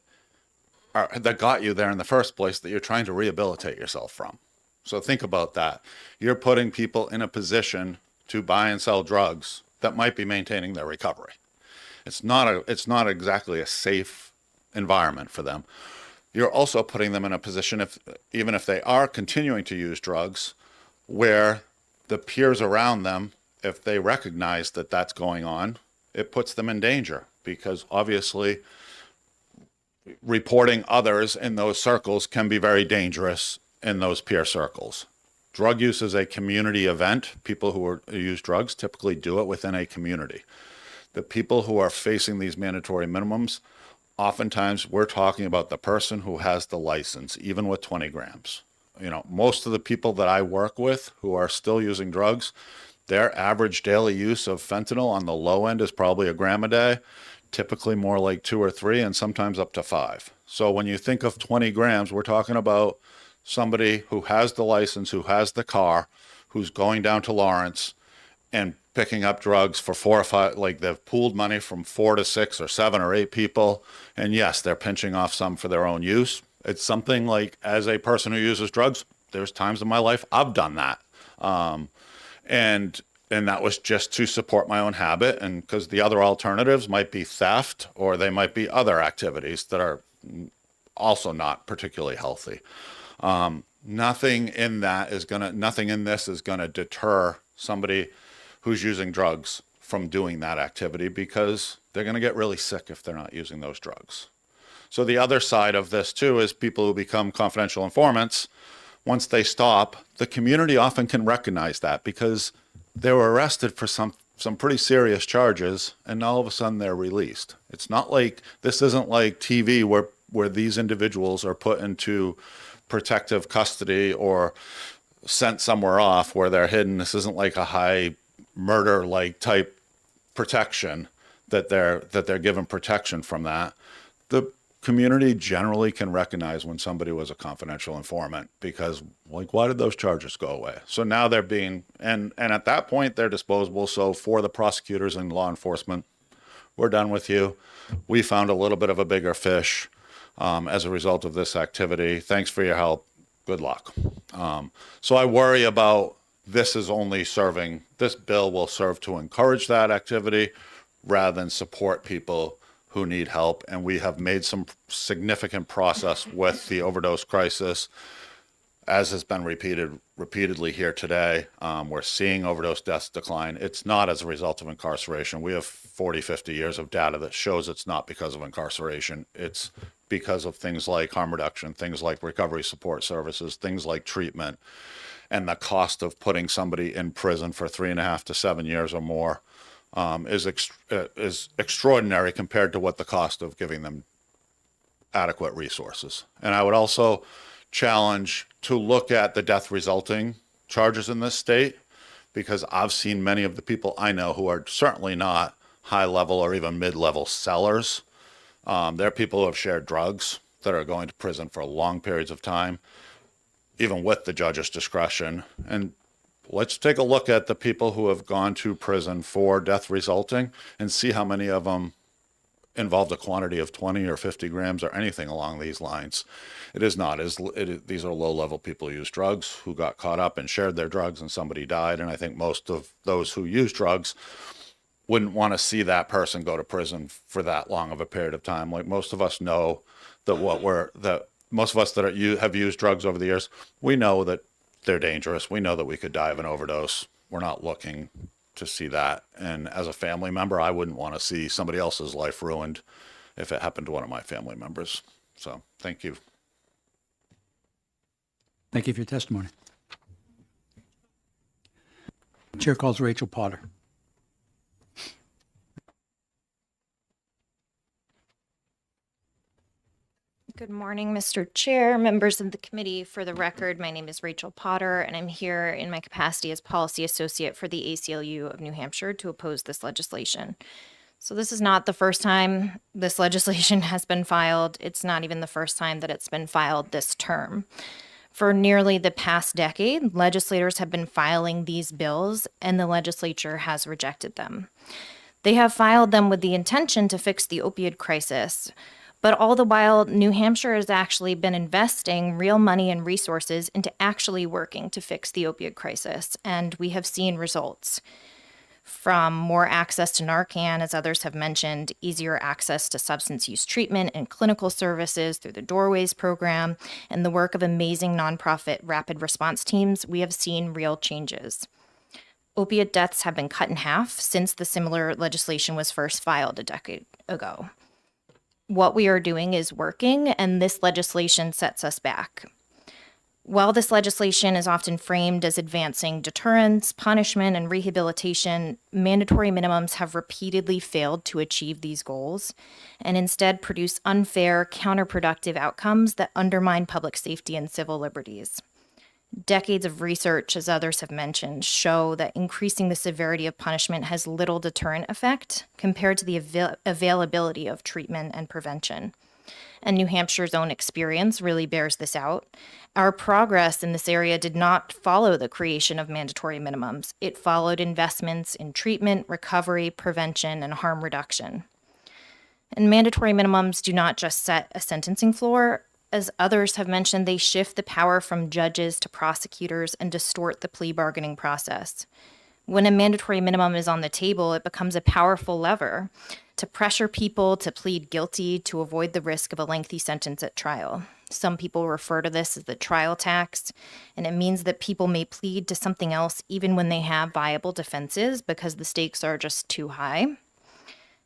got you there in the first place, that you're trying to rehabilitate yourself from. So think about that. You're putting people in a position to buy and sell drugs that might be maintaining their recovery. It's not exactly a safe environment for them. You're also putting them in a position, even if they are continuing to use drugs, where the peers around them, if they recognize that that's going on, it puts them in danger, because obviously reporting others in those circles can be very dangerous in those peer circles. Drug use is a community event. People who use drugs typically do it within a community. The people who are facing these mandatory minimums, oftentimes we're talking about the person who has the license, even with 20 grams. You know, most of the people that I work with who are still using drugs, their average daily use of fentanyl on the low end is probably 1 gram a day, typically more like 2 or 3, and sometimes up to 5. So when you think of 20 grams, we're talking about somebody who has the license, who has the car, who's going down to Lawrence and picking up drugs for 4 or 5, like they've pooled money from 4 to 6 or 7 or 8 people. And yes, they're pinching off some for their own use. It's something like, as a person who uses drugs, there's times in my life I've done that. And that was just to support my own habit, and because the other alternatives might be theft, or they might be other activities that are also not particularly healthy. Nothing in this is gonna deter somebody who's using drugs from doing that activity, because they're gonna get really sick if they're not using those drugs. So the other side of this too is people who become confidential informants, once they stop, the community often can recognize that, because they were arrested for some pretty serious charges, and all of a sudden they're released. It's not like, this isn't like TV where these individuals are put into protective custody or sent somewhere off where they're hidden. This isn't like a high murder like type protection that they're given protection from that. The community generally can recognize when somebody was a confidential informant, because, like, why did those charges go away? So now they're being, and at that point they're disposable. So for the prosecutors and law enforcement, we're done with you. We found a little bit of a bigger fish as a result of this activity. Thanks for your help. Good luck. So I worry about this bill will serve to encourage that activity rather than support people who need help. And we have made some significant progress with the overdose crisis, as has been repeatedly here today. We're seeing overdose deaths decline. It's not as a result of incarceration. We have 40, 50 years of data that shows it's not because of incarceration. It's because of things like harm reduction, things like recovery support services, things like treatment, and the cost of putting somebody in prison for 3.5 to 7 years or more is extraordinary compared to what the cost of giving them adequate resources. And I would also challenge to look at the death resulting charges in this state, because I've seen many of the people I know who are certainly not high level or even mid-level sellers. There are people who have shared drugs that are going to prison for long periods of time, even with the judge's discretion. And let's take a look at the people who have gone to prison for death resulting and see how many of them involved a quantity of 20 or 50 grams or anything along these lines. It is not. These are low-level people who use drugs, who got caught up and shared their drugs and somebody died. And I think most of those who use drugs wouldn't want to see that person go to prison for that long of a period of time. Like, most of us know that most of us that have used drugs over the years, we know that they're dangerous. We know that we could die of an overdose. We're not looking to see that. And as a family member, I wouldn't want to see somebody else's life ruined if it happened to one of my family members. So thank you. Thank you for your testimony. Chair calls Rachel Potter. Good morning, Mr. Chair, members of the committee. For the record, my name is Rachel Potter, and I'm here in my capacity as policy associate for the ACLU of New Hampshire to oppose this legislation. So this is not the first time this legislation has been filed. It's not even the first time that it's been filed this term. For nearly the past decade, legislators have been filing these bills, and the legislature has rejected them. They have filed them with the intention to fix the opioid crisis, but all the while, New Hampshire has actually been investing real money and resources into actually working to fix the opioid crisis, and we have seen results. From more access to Narcan, as others have mentioned, easier access to substance use treatment and clinical services through the Doorways program, and the work of amazing nonprofit rapid response teams, we have seen real changes. Opiate deaths have been cut in half since the similar legislation was first filed a decade ago. What we are doing is working, and this legislation sets us back. While this legislation is often framed as advancing deterrence, punishment, and rehabilitation, mandatory minimums have repeatedly failed to achieve these goals and instead produce unfair, counterproductive outcomes that undermine public safety and civil liberties. Decades of research, as others have mentioned, show that increasing the severity of punishment has little deterrent effect compared to the availability of treatment and prevention. And New Hampshire's own experience really bears this out. Our progress in this area did not follow the creation of mandatory minimums. It followed investments in treatment, recovery, prevention, and harm reduction. And mandatory minimums do not just set a sentencing floor. As others have mentioned, they shift the power from judges to prosecutors and distort the plea bargaining process. When a mandatory minimum is on the table, it becomes a powerful lever to pressure people to plead guilty to avoid the risk of a lengthy sentence at trial. Some people refer to this as the trial tax, and it means that people may plead to something else even when they have viable defenses because the stakes are just too high.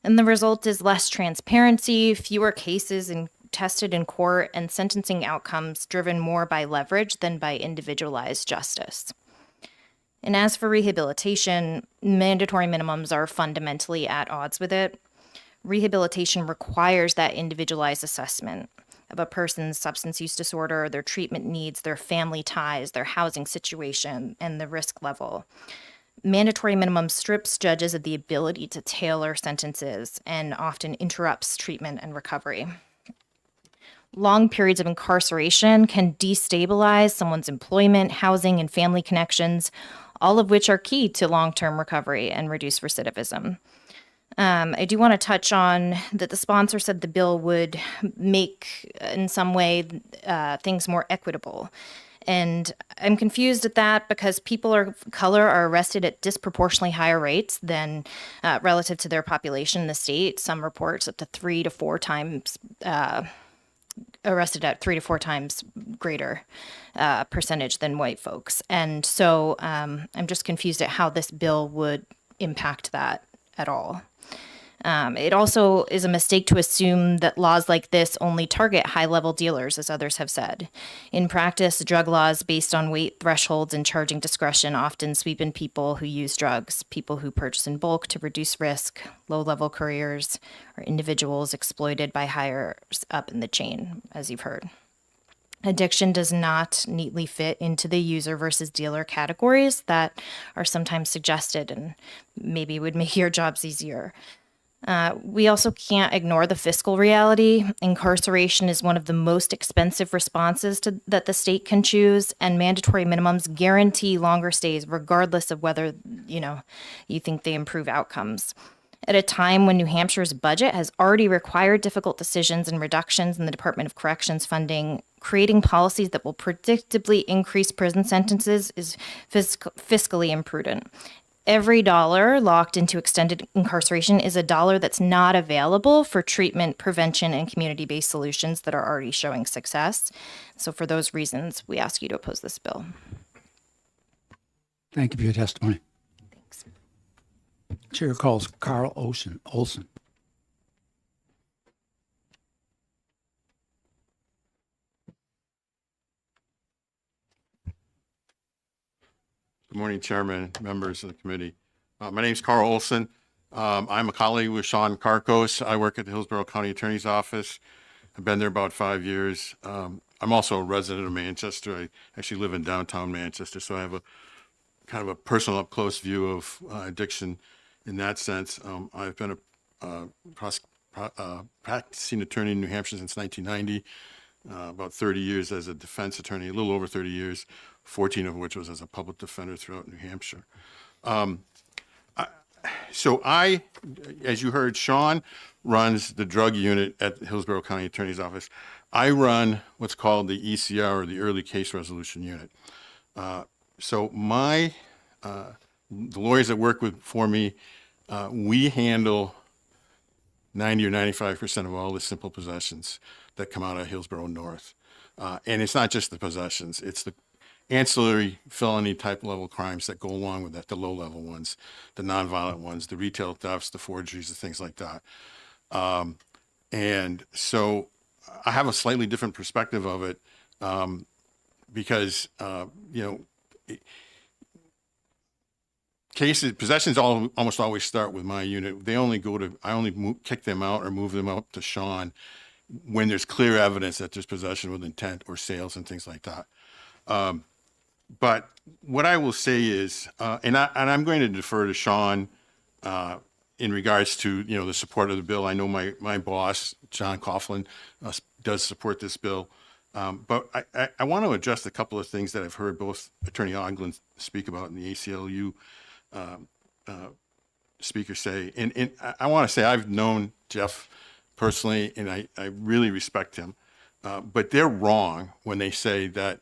And the result is less transparency, fewer cases tested in court, and sentencing outcomes driven more by leverage than by individualized justice. And as for rehabilitation, mandatory minimums are fundamentally at odds with it. Rehabilitation requires that individualized assessment of a person's substance use disorder, their treatment needs, their family ties, their housing situation, and the risk level. Mandatory minimum strips judges of the ability to tailor sentences and often interrupts treatment and recovery. Long periods of incarceration can destabilize someone's employment, housing, and family connections, all of which are key to long-term recovery and reduce recidivism. I do want to touch on that the sponsor said the bill would make, in some way, things more equitable. And I'm confused at that because people of color are arrested at disproportionately higher rates than relative to their population in the state. Some reports up to 3 to 4 times arrested at 3 to 4 times greater percentage than white folks. And so I'm just confused at how this bill would impact that at all. It also is a mistake to assume that laws like this only target high-level dealers, as others have said. In practice, drug laws based on weight thresholds and charging discretion often sweep in people who use drugs, people who purchase in bulk to reduce risk, low-level couriers, or individuals exploited by higher up in the chain, as you've heard. Addiction does not neatly fit into the user versus dealer categories that are sometimes suggested and maybe would make your jobs easier. We also can't ignore the fiscal reality. Incarceration is one of the most expensive responses that the state can choose, and mandatory minimums guarantee longer stays regardless of whether, you think they improve outcomes. At a time when New Hampshire's budget has already required difficult decisions and reductions in the Department of Corrections funding, creating policies that will predictably increase prison sentences is fiscally imprudent. Every dollar locked into extended incarceration is a dollar that's not available for treatment, prevention, and community-based solutions that are already showing success. So for those reasons, we ask you to oppose this bill. Thank you for your testimony. Thanks. Chair calls Carl Olson. Good morning, Chairman, members of the committee. My name is Carl Olson. I'm a colleague with Sean Karkos. I work at the Hillsborough County Attorney's Office. I've been there about 5 years. I'm also a resident of Manchester. I actually live in downtown Manchester, so I have a kind of a personal up-close view of addiction in that sense. I've been a practicing attorney in New Hampshire since 1990, about 30 years as a defense attorney, a little over 30 years, 14 of which was as a public defender throughout New Hampshire. So as you heard, Sean runs the drug unit at the Hillsborough County Attorney's Office. I run what's called the ECR, or the Early Case Resolution Unit. So the lawyers that work for me, we handle 90 or 95% of all the simple possessions that come out of Hillsborough North. And it's not just the possessions, it's the ancillary felony type level crimes that go along with that, the low level ones, the nonviolent ones, the retail thefts, the forgeries, the things like that. And so I have a slightly different perspective of it because, possessions almost always start with my unit. I only kick them out or move them up to Sean when there's clear evidence that there's possession with intent or sales and things like that. But what I will say is, and I'm going to defer to Sean in regards to the support of the bill. I know my boss, John Coughlin, does support this bill. But I want to address a couple of things that I've heard both Attorney Ogden speak about and the ACLU speaker say. And I want to say I've known Jeff personally, and I really respect him. But they're wrong when they say that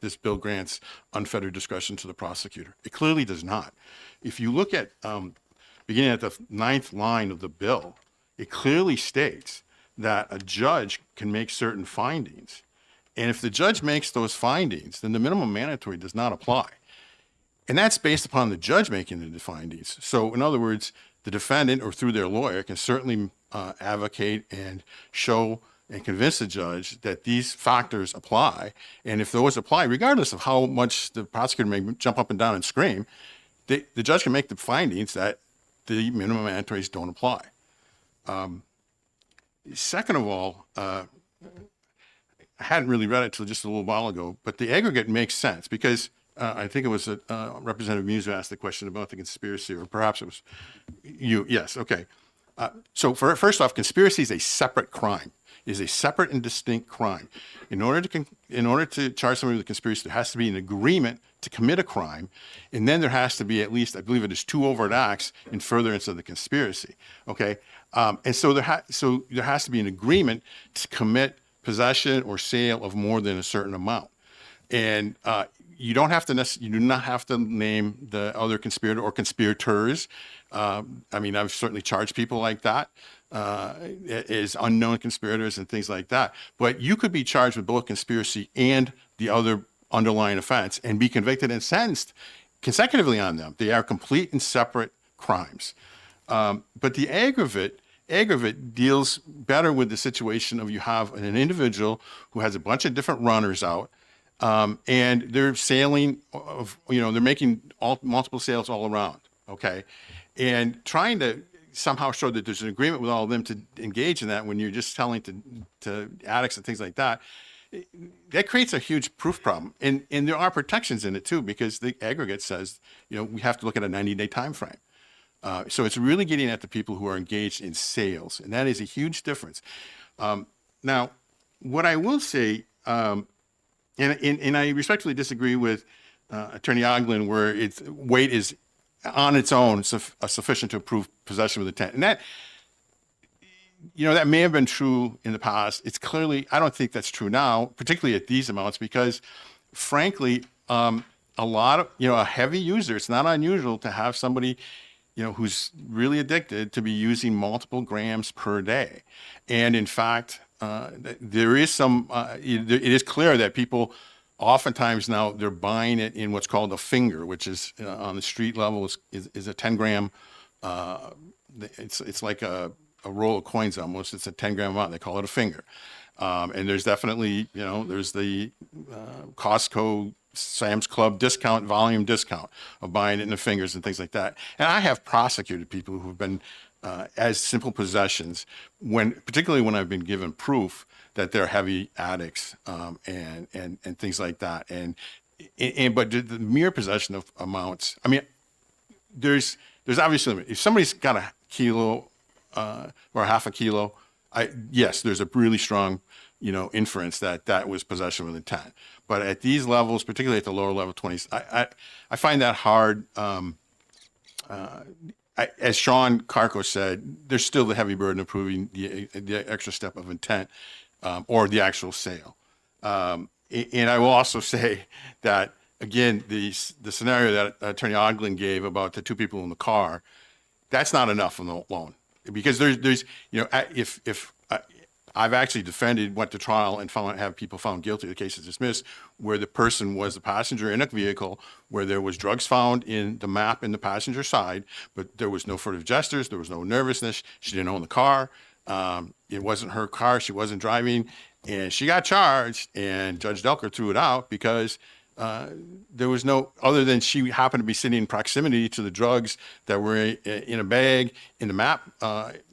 this bill grants unfettered discretion to the prosecutor. It clearly does not. If you look at beginning at the 9th line of the bill, it clearly states that a judge can make certain findings. And if the judge makes those findings, then the minimum mandatory does not apply. And that's based upon the judge making the findings. So in other words, the defendant or through their lawyer can certainly advocate and show and convince the judge that these factors apply. And if those apply, regardless of how much the prosecutor may jump up and down and scream, the judge can make the findings that the minimum mandatories don't apply. Second of all, I hadn't really read it till just a little while ago, but the aggregate makes sense because I think it was Representative Muse who asked the question about the conspiracy, or perhaps it was you. Yes, okay. So first off, conspiracy is a separate crime. Is a separate and distinct crime. In order to charge somebody with a conspiracy, there has to be an agreement to commit a crime, and then there has to be at least, I believe it is 2 overt acts in furtherance of the conspiracy. Okay, and so there has to be an agreement to commit possession or sale of more than a certain amount, and you do not have to name the other conspirator or conspirators. I mean, I've certainly charged people like that. As unknown conspirators and things like that. But you could be charged with both conspiracy and the other underlying offense and be convicted and sentenced consecutively on them. They are complete and separate crimes. But the aggravate deals better with the situation of you have an individual who has a bunch of different runners out, and they're sailing, they're making multiple sales all around, okay? And trying to somehow show that there's an agreement with all of them to engage in that when you're just telling to addicts and things like that, that creates a huge proof problem. And there are protections in it too, because the aggregate says, we have to look at a 90-day time frame. So it's really getting at the people who are engaged in sales, and that is a huge difference. Now, what I will say, and I respectfully disagree with Attorney Ogden, where weight is on its own sufficient to prove possession with intent. And that, that may have been true in the past. It's clearly, I don't think that's true now, particularly at these amounts, because frankly, a lot of, a heavy user, it's not unusual to have somebody, who's really addicted to be using multiple grams per day. And in fact, there is it is clear that people oftentimes now they're buying it in what's called a finger, which is on the street level is a 10 gram. It's like a roll of coins almost. It's a 10 gram amount. They call it a finger. And there's definitely, there's the Costco, Sam's Club discount, volume discount of buying it in the fingers and things like that. And I have prosecuted people who've been as simple possessions, particularly when I've been given proof that they're heavy addicts and things like that. But the mere possession of amounts, I mean, there's obviously, if somebody's got a kilo or half a kilo, yes, there's a really strong, inference that was possession with intent. But at these levels, particularly at the lower level 20s, I find that hard. As Sean Carco said, there's still the heavy burden of proving the extra step of intent or the actual sale. And I will also say that, again, the scenario that Attorney Ogden gave about the two people in the car, that's not enough on the loan. Because there's if I've actually went to trial and have people found guilty, the case is dismissed, where the person was the passenger in a vehicle, where there was drugs found in the map in the passenger side, but there was no furtive gestures, there was no nervousness, she didn't own the car, it wasn't her car, she wasn't driving, and she got charged, and Judge Delker threw it out because there was no, other than she happened to be sitting in proximity to the drugs that were in a bag in the map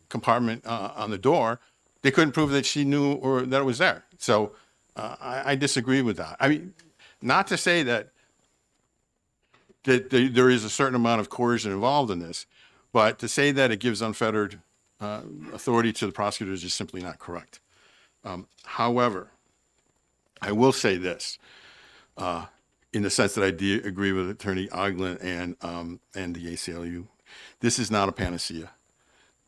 compartment on the door, they couldn't prove that she knew or that it was there. So I disagree with that. I mean, not to say that there is a certain amount of coercion involved in this, but to say that it gives unfettered authority to the prosecutor is just simply not correct. However, I will say this, in the sense that I agree with Attorney Ogden and the ACLU, this is not a panacea.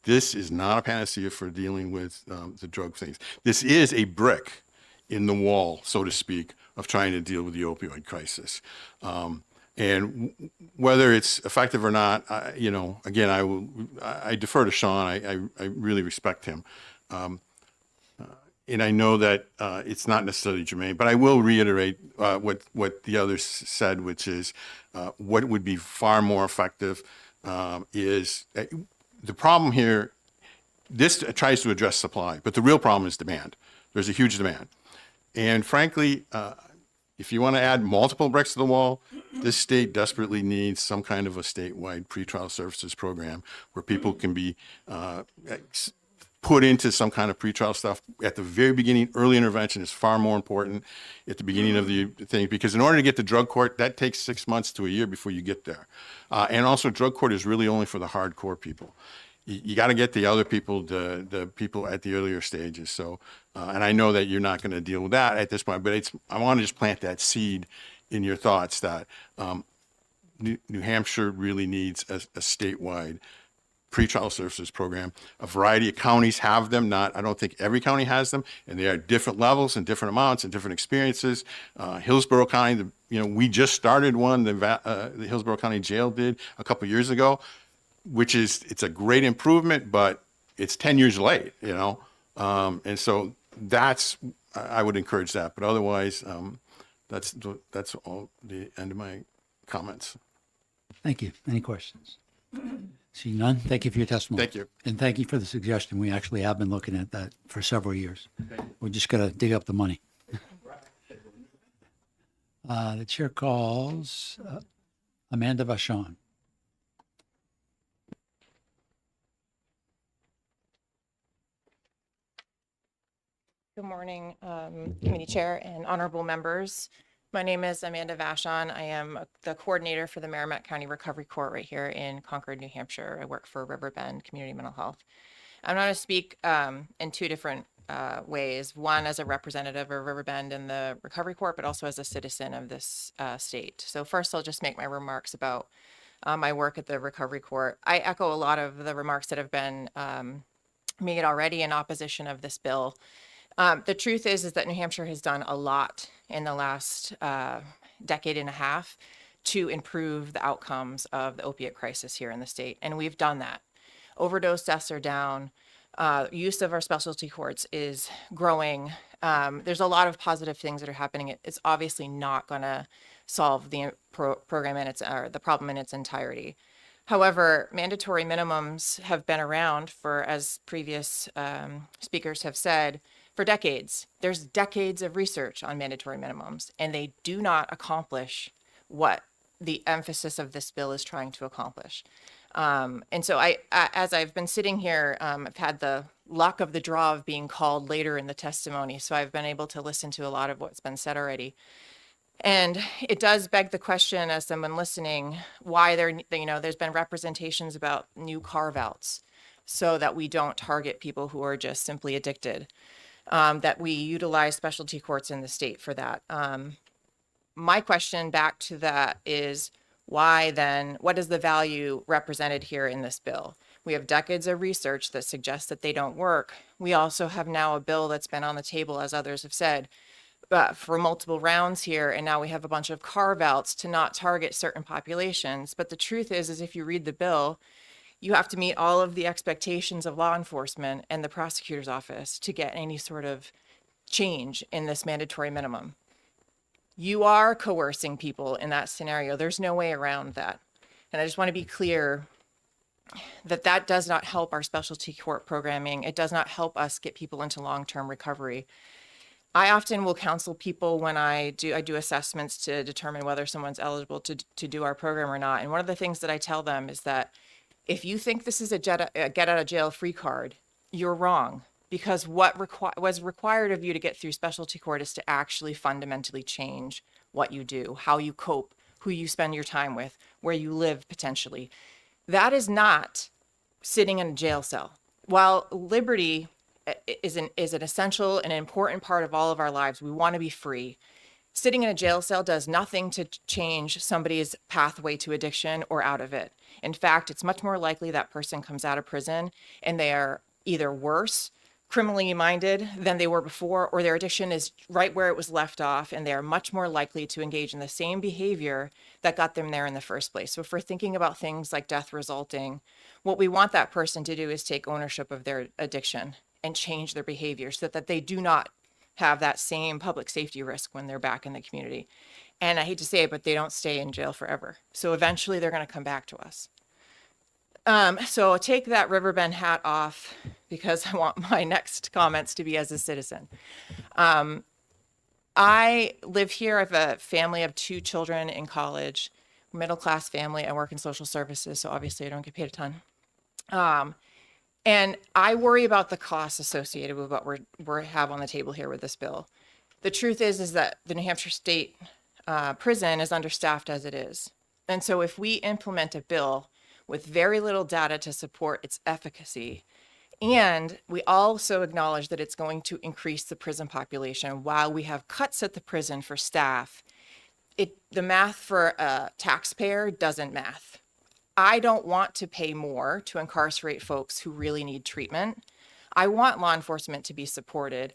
This is not a panacea for dealing with the drug things. This is a brick in the wall, so to speak, of trying to deal with the opioid crisis. And whether it's effective or not, again, I defer to Sean. I really respect him. And I know that it's not necessarily germane, but I will reiterate what the others said, which is what would be far more effective is the problem here. This tries to address supply, but the real problem is demand. There's a huge demand. And frankly, if you want to add multiple bricks to the wall, this state desperately needs some kind of a statewide pretrial services program where people can be put into some kind of pretrial stuff at the very beginning. Early intervention is far more important at the beginning of the thing, because in order to get to drug court, that takes 6 months to a year before you get there. And also drug court is really only for the hardcore people. You got to get the other people, the people at the earlier stages. So, and I know that you're not going to deal with that at this point, but I want to just plant that seed in your thoughts that New Hampshire really needs a statewide pretrial services program. A variety of counties have them. I don't think every county has them, and they are different levels and different amounts and different experiences. Hillsborough County, we just started one. The Hillsborough County Jail did a couple years ago, it's a great improvement, but it's 10 years late. And so I would encourage that. But otherwise, that's all the end of my comments. Thank you. Any questions? See none. Thank you for your testimony. Thank you. And thank you for the suggestion. We actually have been looking at that for several years. We just got to dig up the money. The chair calls Amanda Vachon. Good morning, Committee Chair and honorable members. My name is Amanda Vachon. I am the coordinator for the Merrimack County Recovery Court right here in Concord, New Hampshire. I work for Riverbend Community Mental Health. I'm going to speak in two different ways. One, as a representative of Riverbend and the Recovery Court, but also as a citizen of this state. So first, I'll just make my remarks about my work at the Recovery Court. I echo a lot of the remarks that have been made already in opposition of this bill. The truth is that New Hampshire has done a lot in the last decade and a half to improve the outcomes of the opiate crisis here in the state. And we've done that. Overdose deaths are down. use of our specialty courts is growing. There's a lot of positive things that are happening. It's obviously not going to solve the program in its or the problem in its entirety. However, mandatory minimums have been around for, as previous speakers have said, for decades. There's decades of research on mandatory minimums, and they do not accomplish what the emphasis of this bill is trying to accomplish. And so as I've been sitting here, I've had the luck of the draw of being called later in the testimony. So I've been able to listen to a lot of what's been said already. And it does beg the question, as someone listening, why there's been representations about new carve-outs so that we don't target people who are just simply addicted, that we utilize specialty courts in the state for that. My question back to that is, why then, what is the value represented here in this bill? We have decades of research that suggests that they don't work. We also have now a bill that's been on the table, as others have said, for multiple rounds here, and now we have a bunch of carve-outs to not target certain populations. But the truth is if you read the bill, you have to meet all of the expectations of law enforcement and the prosecutor's office to get any sort of change in this mandatory minimum. You are coercing people in that scenario. There's no way around that. And I just want to be clear that that does not help our specialty court programming. It does not help us get people into long-term recovery. I often will counsel people when I do assessments to determine whether someone's eligible to do our program or not. And one of the things that I tell them is that if you think this is a get out of jail free card, you're wrong. Because what was required of you to get through specialty court is to actually fundamentally change what you do, how you cope, who you spend your time with, where you live potentially. That is not sitting in a jail cell. While liberty is an essential and important part of all of our lives, we want to be free. Sitting in a jail cell does nothing to change somebody's pathway to addiction or out of it. In fact, it's much more likely that person comes out of prison and they are either worse, criminally minded than they were before, or their addiction is right where it was left off, and they are much more likely to engage in the same behavior that got them there in the first place. So if we're thinking about things like death resulting, what we want that person to do is take ownership of their addiction and change their behavior so that they do not have that same public safety risk when they're back in the community. And I hate to say it, but they don't stay in jail forever. So eventually they're going to come back to us. So I'll take that Riverbend hat off because I want my next comments to be as a citizen. I live here. I have a family of 2 children in college, middle-class family. I work in social services, so obviously I don't get paid a ton. And I worry about the costs associated with what we have on the table here with this bill. The truth is that the New Hampshire State Prison is understaffed as it is. And so if we implement a bill with very little data to support its efficacy, and we also acknowledge that it's going to increase the prison population while we have cuts at the prison for staff, the math for a taxpayer doesn't math. I don't want to pay more to incarcerate folks who really need treatment. I want law enforcement to be supported.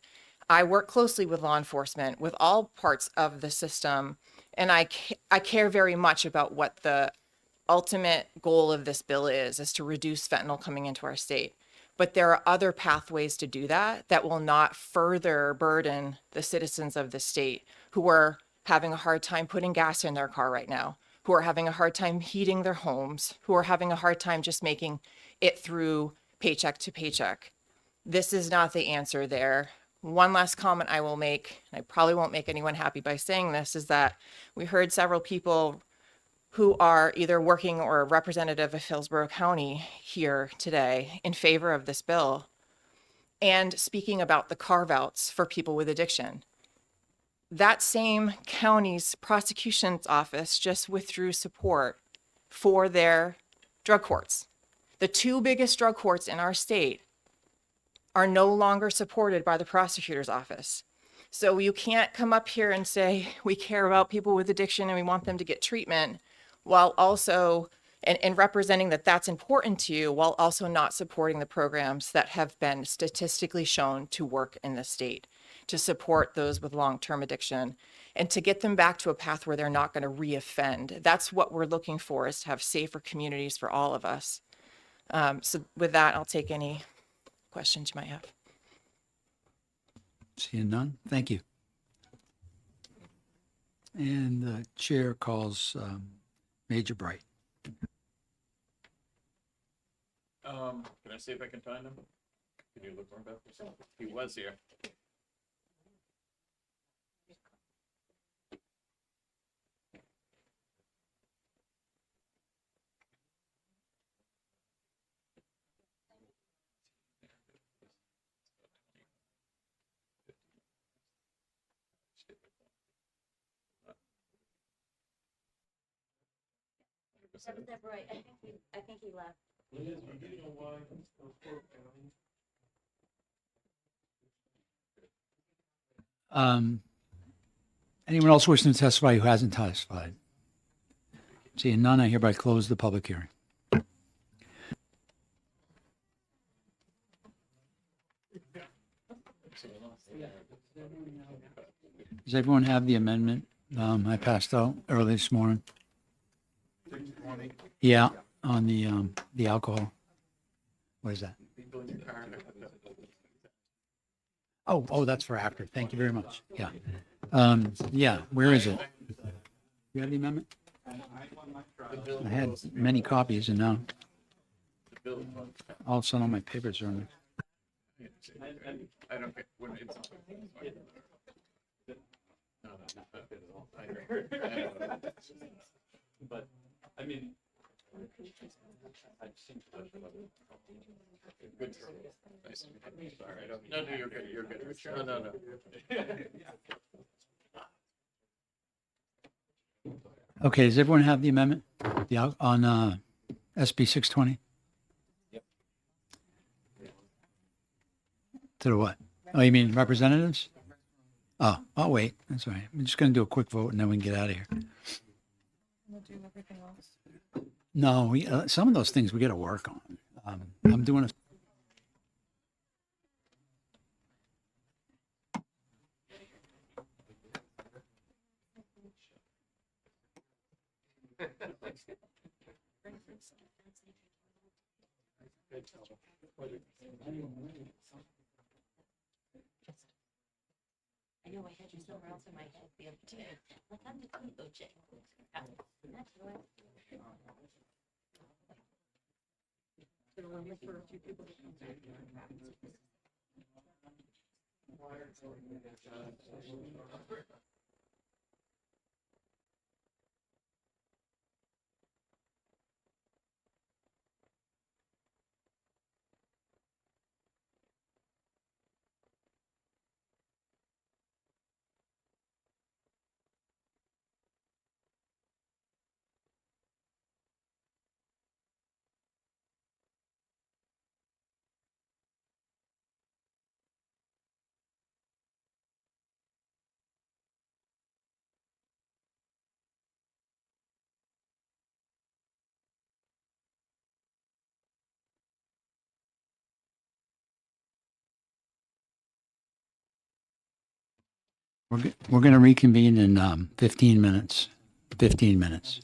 I work closely with law enforcement with all parts of the system, and I care very much about what the ultimate goal of this bill is to reduce fentanyl coming into our state. But there are other pathways to do that that will not further burden the citizens of the state who are having a hard time putting gas in their car right now, who are having a hard time heating their homes, who are having a hard time just making it through paycheck to paycheck. This is not the answer there. One last comment I will make, and I probably won't make anyone happy by saying this, is that we heard several people who are either working or a representative of Hillsborough County here today in favor of this bill and speaking about the carve-outs for people with addiction. That same county's prosecution's office just withdrew support for their drug courts. The 2 biggest drug courts in our state are no longer supported by the prosecutor's office. So you can't come up here and say, we care about people with addiction and we want them to get treatment, while also, and representing that that's important to you, while also not supporting the programs that have been statistically shown to work in the state, to support those with long-term addiction, and to get them back to a path where they're not going to reoffend. That's what we're looking for, is to have safer communities for all of us. So with that, I'll take any questions you might have. Seeing none, thank you. And the chair calls Major Bright. Can I see if I can find him? Can you look for him, Beth? He was here. I think he left. Anyone else wishing to testify who hasn't testified? Seeing none, I hereby close the public hearing. Does everyone have the amendment I passed out early this morning? Yeah, on the alcohol. What is that? Oh, that's for after. Thank you very much. Yeah. Yeah, where is it? You have the amendment? I had many copies and now all of a sudden all my papers are in there. I don't get when it's. But I mean, good. Nice to meet you. Sorry, I don't. No, you're good. You're good. No. Okay, does everyone have the amendment? On SB 620? Yep. To the what? Oh, you mean representatives? Oh, I'll wait. That's all right. I'm just going to do a quick vote and then we can get out of here. We'll do everything else. No, some of those things we got to work on. I'm doing a. I know I had you somewhere else in my head the other day. Like, I'm the queen of Jay. That's right. So we'll wait for a few people to come back. We're going to reconvene in 15 minutes. 15 minutes.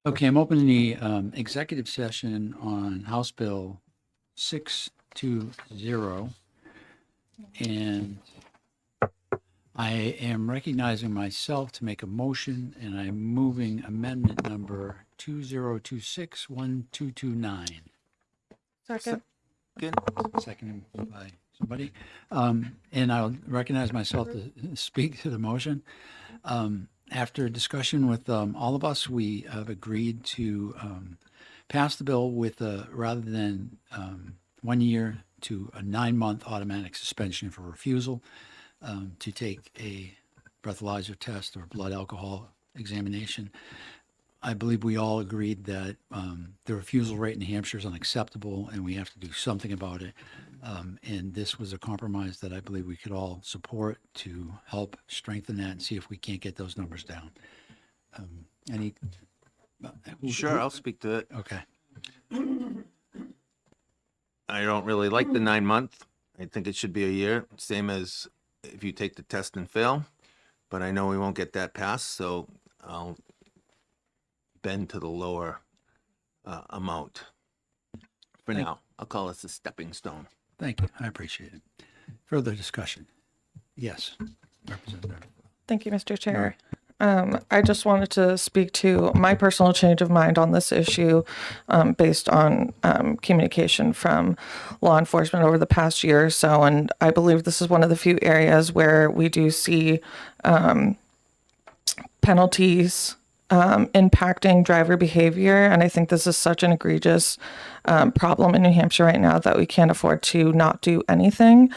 Okay, I'm opening the executive session on House Bill 620. And I am recognizing myself to make a motion, and I'm moving amendment number 2026-1229. Second. Seconded by somebody. And I'll recognize myself to speak to the motion. After a discussion with all of us, we have agreed to pass the bill with rather than 1 year to a 9-month automatic suspension for refusal to take a breathalyzer test or blood alcohol examination. I believe we all agreed that the refusal rate in New Hampshire is unacceptable and we have to do something about it. And this was a compromise that I believe we could all support to help strengthen that and see if we can't get those numbers down. Any? Sure, I'll speak to it. Okay. I don't really like the 9 month. I think it should be a year, same as if you take the test and fail. But I know we won't get that passed, so I'll bend to the lower amount. For now, I'll call this a stepping stone. Thank you. I appreciate it. Further discussion? Yes, Representative. Thank you, Mr. Chair. I just wanted to speak to my personal change of mind on this issue based on communication from law enforcement over the past year or so. And I believe this is one of the few areas where we do see penalties impacting driver behavior. And I think this is such an egregious problem in New Hampshire right now that we can't afford to not do anything.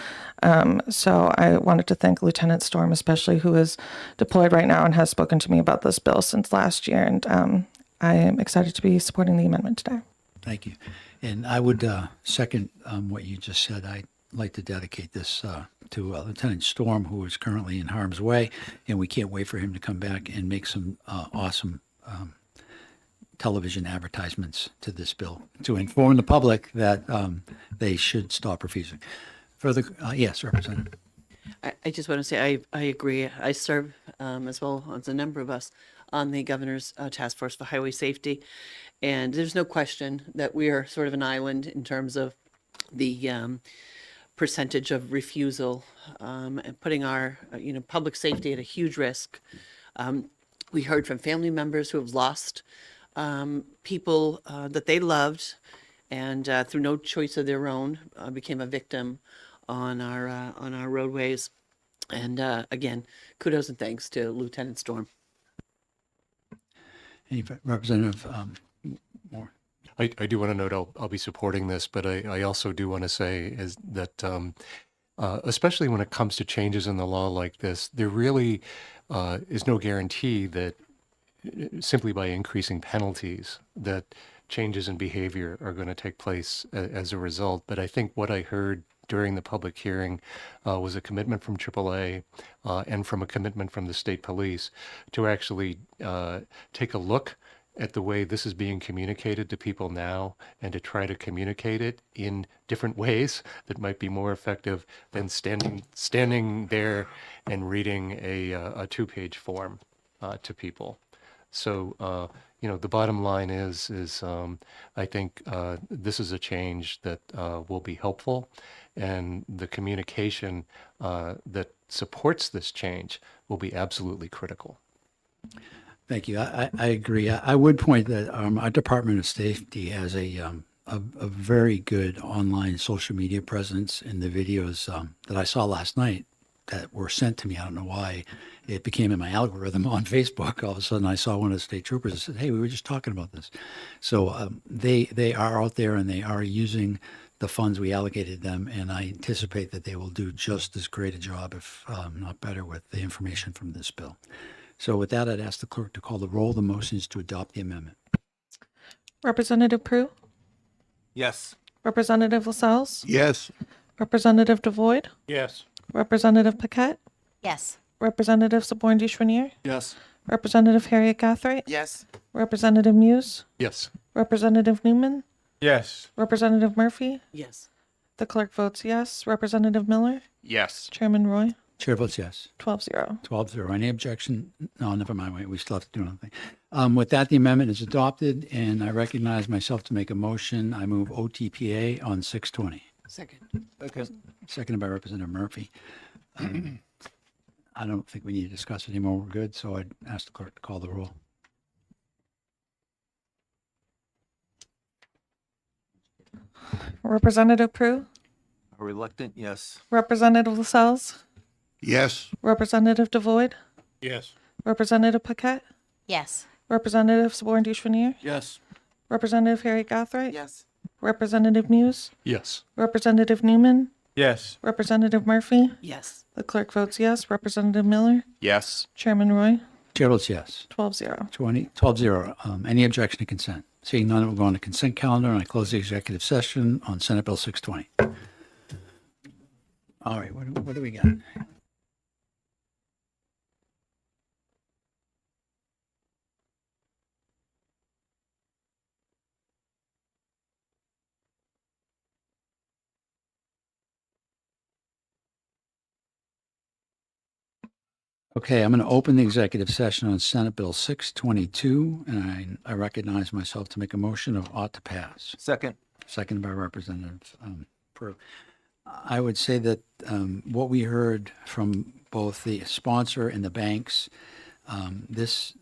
So I wanted to thank Lieutenant Storm, especially, who is deployed right now and has spoken to me about this bill since last year. And I am excited to be supporting the amendment today. Thank you. And I would second what you just said. I'd like to dedicate this to Lieutenant Storm, who is currently in harm's way, and we can't wait for him to come back and make some awesome television advertisements to this bill to inform the public that they should stop refusing. Further, yes, Representative. I just want to say I agree. I serve as well as a number of us on the governor's task force for highway safety, and there's no question that we are sort of an island in terms of the percentage of refusal and putting our public safety at a huge risk. We heard from family members who have lost people that they loved, and through no choice of their own became a victim on our roadways. And again, kudos and thanks to Lieutenant Storm. Any Representative Moore? I do want to note I'll be supporting this, but I also do want to say is that especially when it comes to changes in the law like this, there really is no guarantee that simply by increasing penalties that changes in behavior are going to take place as a result. But I think what I heard during the public hearing was a commitment from AAA and from a commitment from the state police to actually take a look at the way this is being communicated to people now and to try to communicate it in different ways that might be more effective than standing there and reading a two-page form to people. So, the bottom line is I think this is a change that will be helpful, and the communication that supports this change will be absolutely critical. Thank you. I agree. I would point that our Department of Safety has a very good online social media presence. In the videos that I saw last night that were sent to me, I don't know why it became in my algorithm on Facebook. All of a sudden, I saw one of the state troopers and said, "Hey, we were just talking about this." So they are out there and they are using the funds we allocated them, and I anticipate that they will do just as great a job, if not better, with the information from this bill. So with that, I'd ask the clerk to call the roll. The motion is to adopt the amendment. Representative Prue? Yes. Representative Lascelles? Yes. Representative Devoid? Yes. Representative Paquette? Yes. Representative Saborn Duchenier? Yes. Representative Harriet Gathright? Yes. Representative Muse? Yes. Representative Newman? Yes. Representative Murphy? Yes. The clerk votes yes. Representative Miller? Yes. Chairman Roy? Chair votes yes. 12-0. 12-0. Any objection? No, never mind. Wait, we still have to do nothing. With that, the amendment is adopted, and I recognize myself to make a motion. I move OTPA on 620. Second. Seconded by Representative Murphy. I don't think we need to discuss it anymore. We're good, so I'd ask the clerk to call the roll. Representative Prue, A reluctant yes. Representative Lascelles, Yes. Representative Devoyd, Yes. Representative Paquette, Yes. Representative Saborn Duchenier, Yes. Representative Harry Gathright, Yes. Representative Muse, Yes. Representative Newman, Yes. Representative Murphy. Yes. The clerk votes yes. Representative Miller, Yes. Chairman Roy, Chair votes yes. 12-0. 12-0. Any objection to consent? Seeing none, we'll go on to consent calendar, and I close the executive session on Senate Bill 620. All right, what do we got? Okay, I'm going to open the executive session on Senate Bill 622, and I recognize myself to make a motion of ought to pass. Second. Seconded by Representative Prue. I would say that what we heard from both the sponsor and the banks, this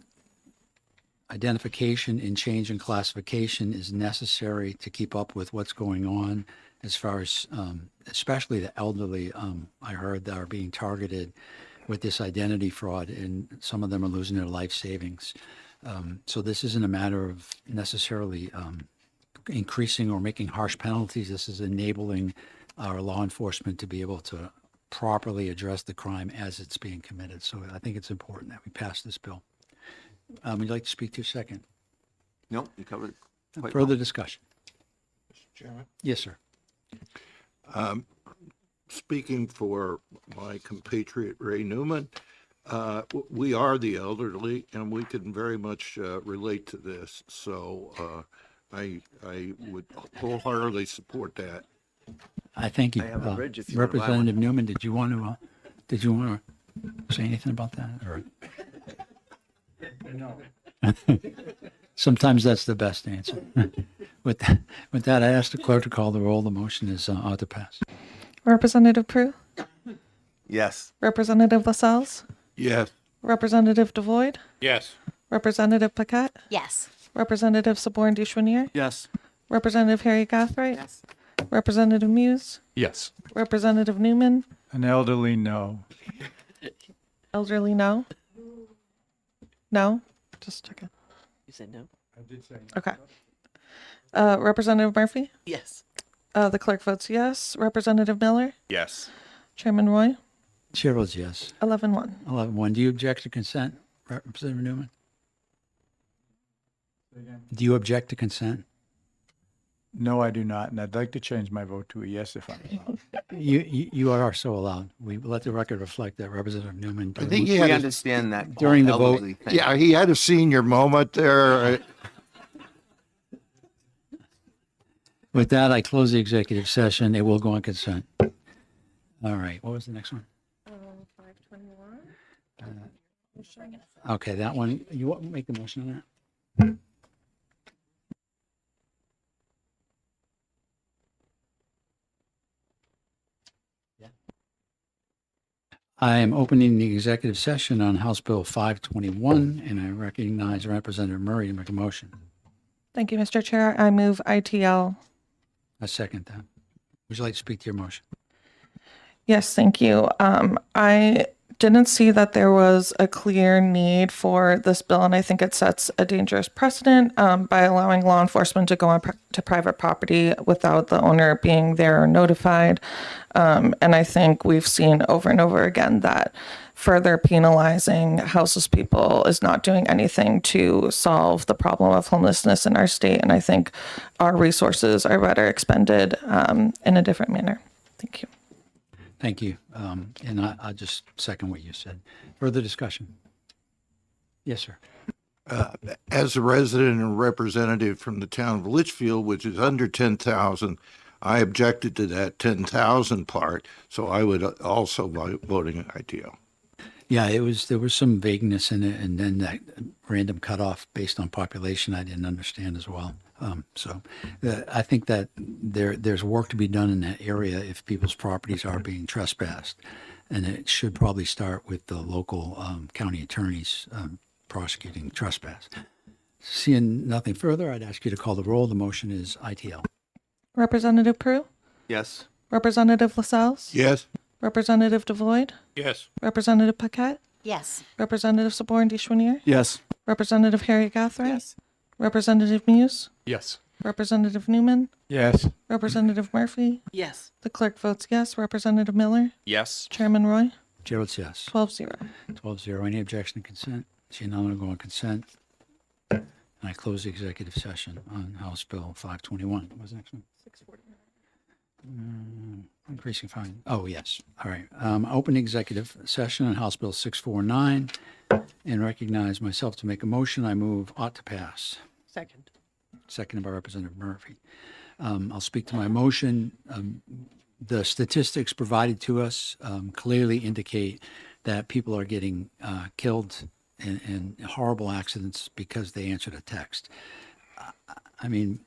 identification and change in classification is necessary to keep up with what's going on as far as especially the elderly, I heard, that are being targeted with this identity fraud, and some of them are losing their life savings. So this isn't a matter of necessarily increasing or making harsh penalties. This is enabling our law enforcement to be able to properly address the crime as it's being committed. So I think it's important that we pass this bill. Would you like to speak to a second? No, you covered it quite Further well. discussion? Mr. Chairman? Yes, sir. Speaking for my compatriot Ray Newman, we are the elderly, and we can very much relate to this. So I would wholeheartedly support that. I thank you. I have a bridge if you wanna buy Representative Newman, did you want to say anything about that? Or? No. Sometimes that's the best answer. With that, I ask the clerk to call the roll. The motion is ought to pass. Representative Prue, Yes. Representative Lascelles, Yes. Representative Devoyd, Yes. Representative Paquette, Yes. Representative Saborn Duchenier, Yes. Representative Harry Gathright, Representative Muse, Yes. Representative Newman, An elderly no. elderly no. No? Just checking. You said no? I did say. Okay. Representative Murphy, Yes. the clerk votes yes. Representative Miller, Yes. Chairman Roy, Chair votes yes. 11-1. 11-1. Do you object to consent, Representative Newman? Do you object to consent? No, I do not, and I'd like to change my vote to a yes if I'm allowed. You are so allowed. We let the record reflect that Representative Newman. I think he We had a, understand that. During the vote- elderly thing. yeah, he had a senior moment there. With that, I close the executive session. It will go on consent. All right. What was the next one? 521. Okay, that one. You want to make the motion on that? I am opening the executive session on House Bill 521, and I recognize Representative Murray to make a motion. Thank you, Mr. Chair. I move ITL. I second that. Would you like to speak to your motion? Yes, thank you. I didn't see that there was a clear need for this bill, and I think it sets a dangerous precedent by allowing law enforcement to go on to private property without the owner being there or notified. And I think we've seen over and over again that further penalizing houseless people is not doing anything to solve the problem of homelessness in our state. And I think our resources are better expended in a different manner. Thank you. Thank you. And I'll just second what you said. Further discussion? Yes, sir. As a resident and representative from the town of Litchfield, which is under 10,000, I objected to that 10,000 part, so I would also voting ideal. Yeah, there was some vagueness in it, and then that random cutoff based on population I didn't understand as well. I think that there's work to be done in that area if people's properties are being trespassed, and it should probably start with the local county attorneys prosecuting trespass. Seeing nothing further, I'd ask you to call the roll. The motion is ITL. Representative Prue? Yes. Representative LaSalle's? Yes. Representative Devoyd? Yes. Representative Paquette? Yes. Representative Saborn Deschwanier? Yes. Representative Harriet Gathright? Representative Muse? Yes. Representative Newman? Yes. Representative Murphy? Yes. The clerk votes yes. Representative Miller? Yes. Chairman Roy? Chair votes yes. 12-0. 12-0. Any objection to consent? Seeing none, I'll go on consent. And I close the executive session on House Bill 521. What was the next one? 649. Increasing fine. Oh, yes. All right. Open executive session on House Bill 649 and recognize myself to make a motion. I move ought to pass. Second. Seconded by Representative Murphy. I'll speak to my motion. The statistics provided to us clearly indicate that people are getting killed in horrible accidents because they answered a text. I mean,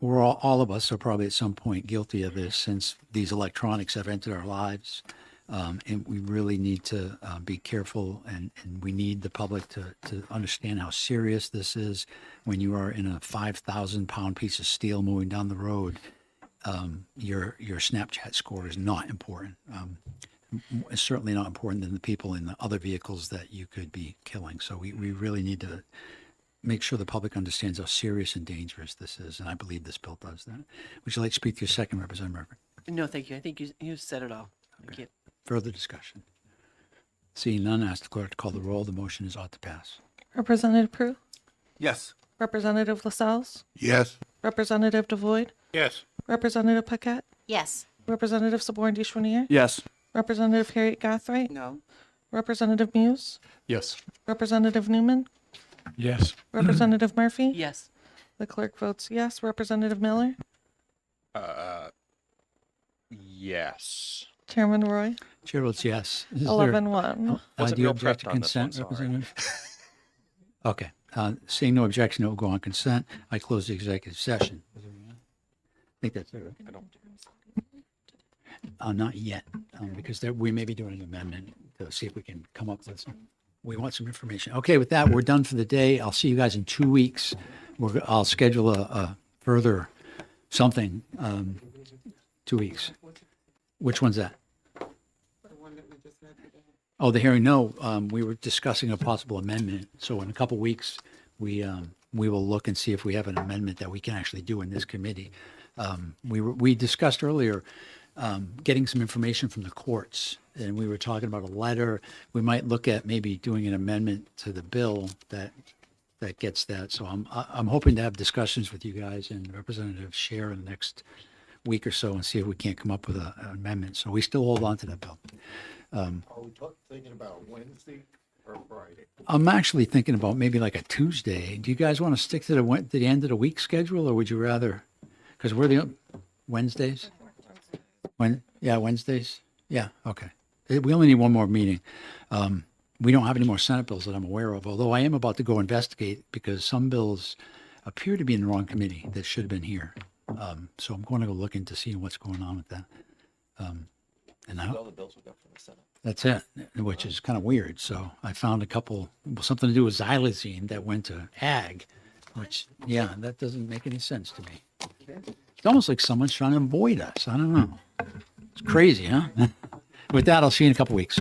we're all of us are probably at some point guilty of this since these electronics have entered our lives. And we really need to be careful, and we need the public to understand how serious this is. When you are in a 5,000-pound piece of steel moving down the road, your Snapchat score is not important. It's certainly not important than the people in the other vehicles that you could be killing. So we really need to make sure the public understands how serious and dangerous this is, and I believe this bill does that. Would you like to speak to your second, Representative Murphy? No, thank you. I think you said it all. Thank you. Further discussion? Seeing none, ask the clerk to call the roll. The motion is ought to pass. Representative Prue? Yes. Representative LaSalle's? Yes. Representative Devoyd? Yes. Representative Paquette? Yes. Representative Saborn Deschwanier? Yes. Representative Harriet Gathright? No. Representative Muse? Yes. Representative Newman? Yes. Representative Murphy? Yes. The clerk votes yes. Representative Miller? Yes. Chairman Roy? Chair votes yes. Is there- 11-1. Wasn't do you real object to prepped on this one, consent, sorry. Representative? Okay. Seeing no objection, it will go on consent. I close the executive session. I think that's it, right? Not yet, because we may be doing an amendment to see if we can come up with some. We want some information. Okay, with that, we're done for the day. I'll see you guys in 2 weeks. I'll schedule a further something, 2 weeks. Which one's that? Oh, the hearing, no, we were discussing a possible amendment. So in a couple weeks, we will look and see if we have an amendment that we can actually do in this committee. We discussed earlier getting some information from the courts, and we were talking about a letter. We might look at maybe doing an amendment to the bill that gets that. So I'm hoping to have discussions with you guys and Representative Scher in the next week or so and see if we can't come up with an amendment. So we still hold on to that bill. Are we thinking about Wednesday or Friday? I'm actually thinking about maybe like a Tuesday. Do you guys want to stick to the end of the week schedule, or would you rather? Because we're the Wednesdays. Wednesdays. Yeah, okay. We only need one more meeting. We don't have any more Senate bills that I'm aware of, although I am about to go investigate because some bills appear to be in the wrong committee that should have been here. So I'm going to go look into seeing what's going on with that. And All the bills will go from the Senate. that's it, which is kind of weird. So I found a couple, something to do with xylazine that went to ag, which, yeah, that doesn't make any sense to me. It's almost like someone's trying to avoid us. I don't know. It's crazy, huh? With that, I'll see you in a couple weeks.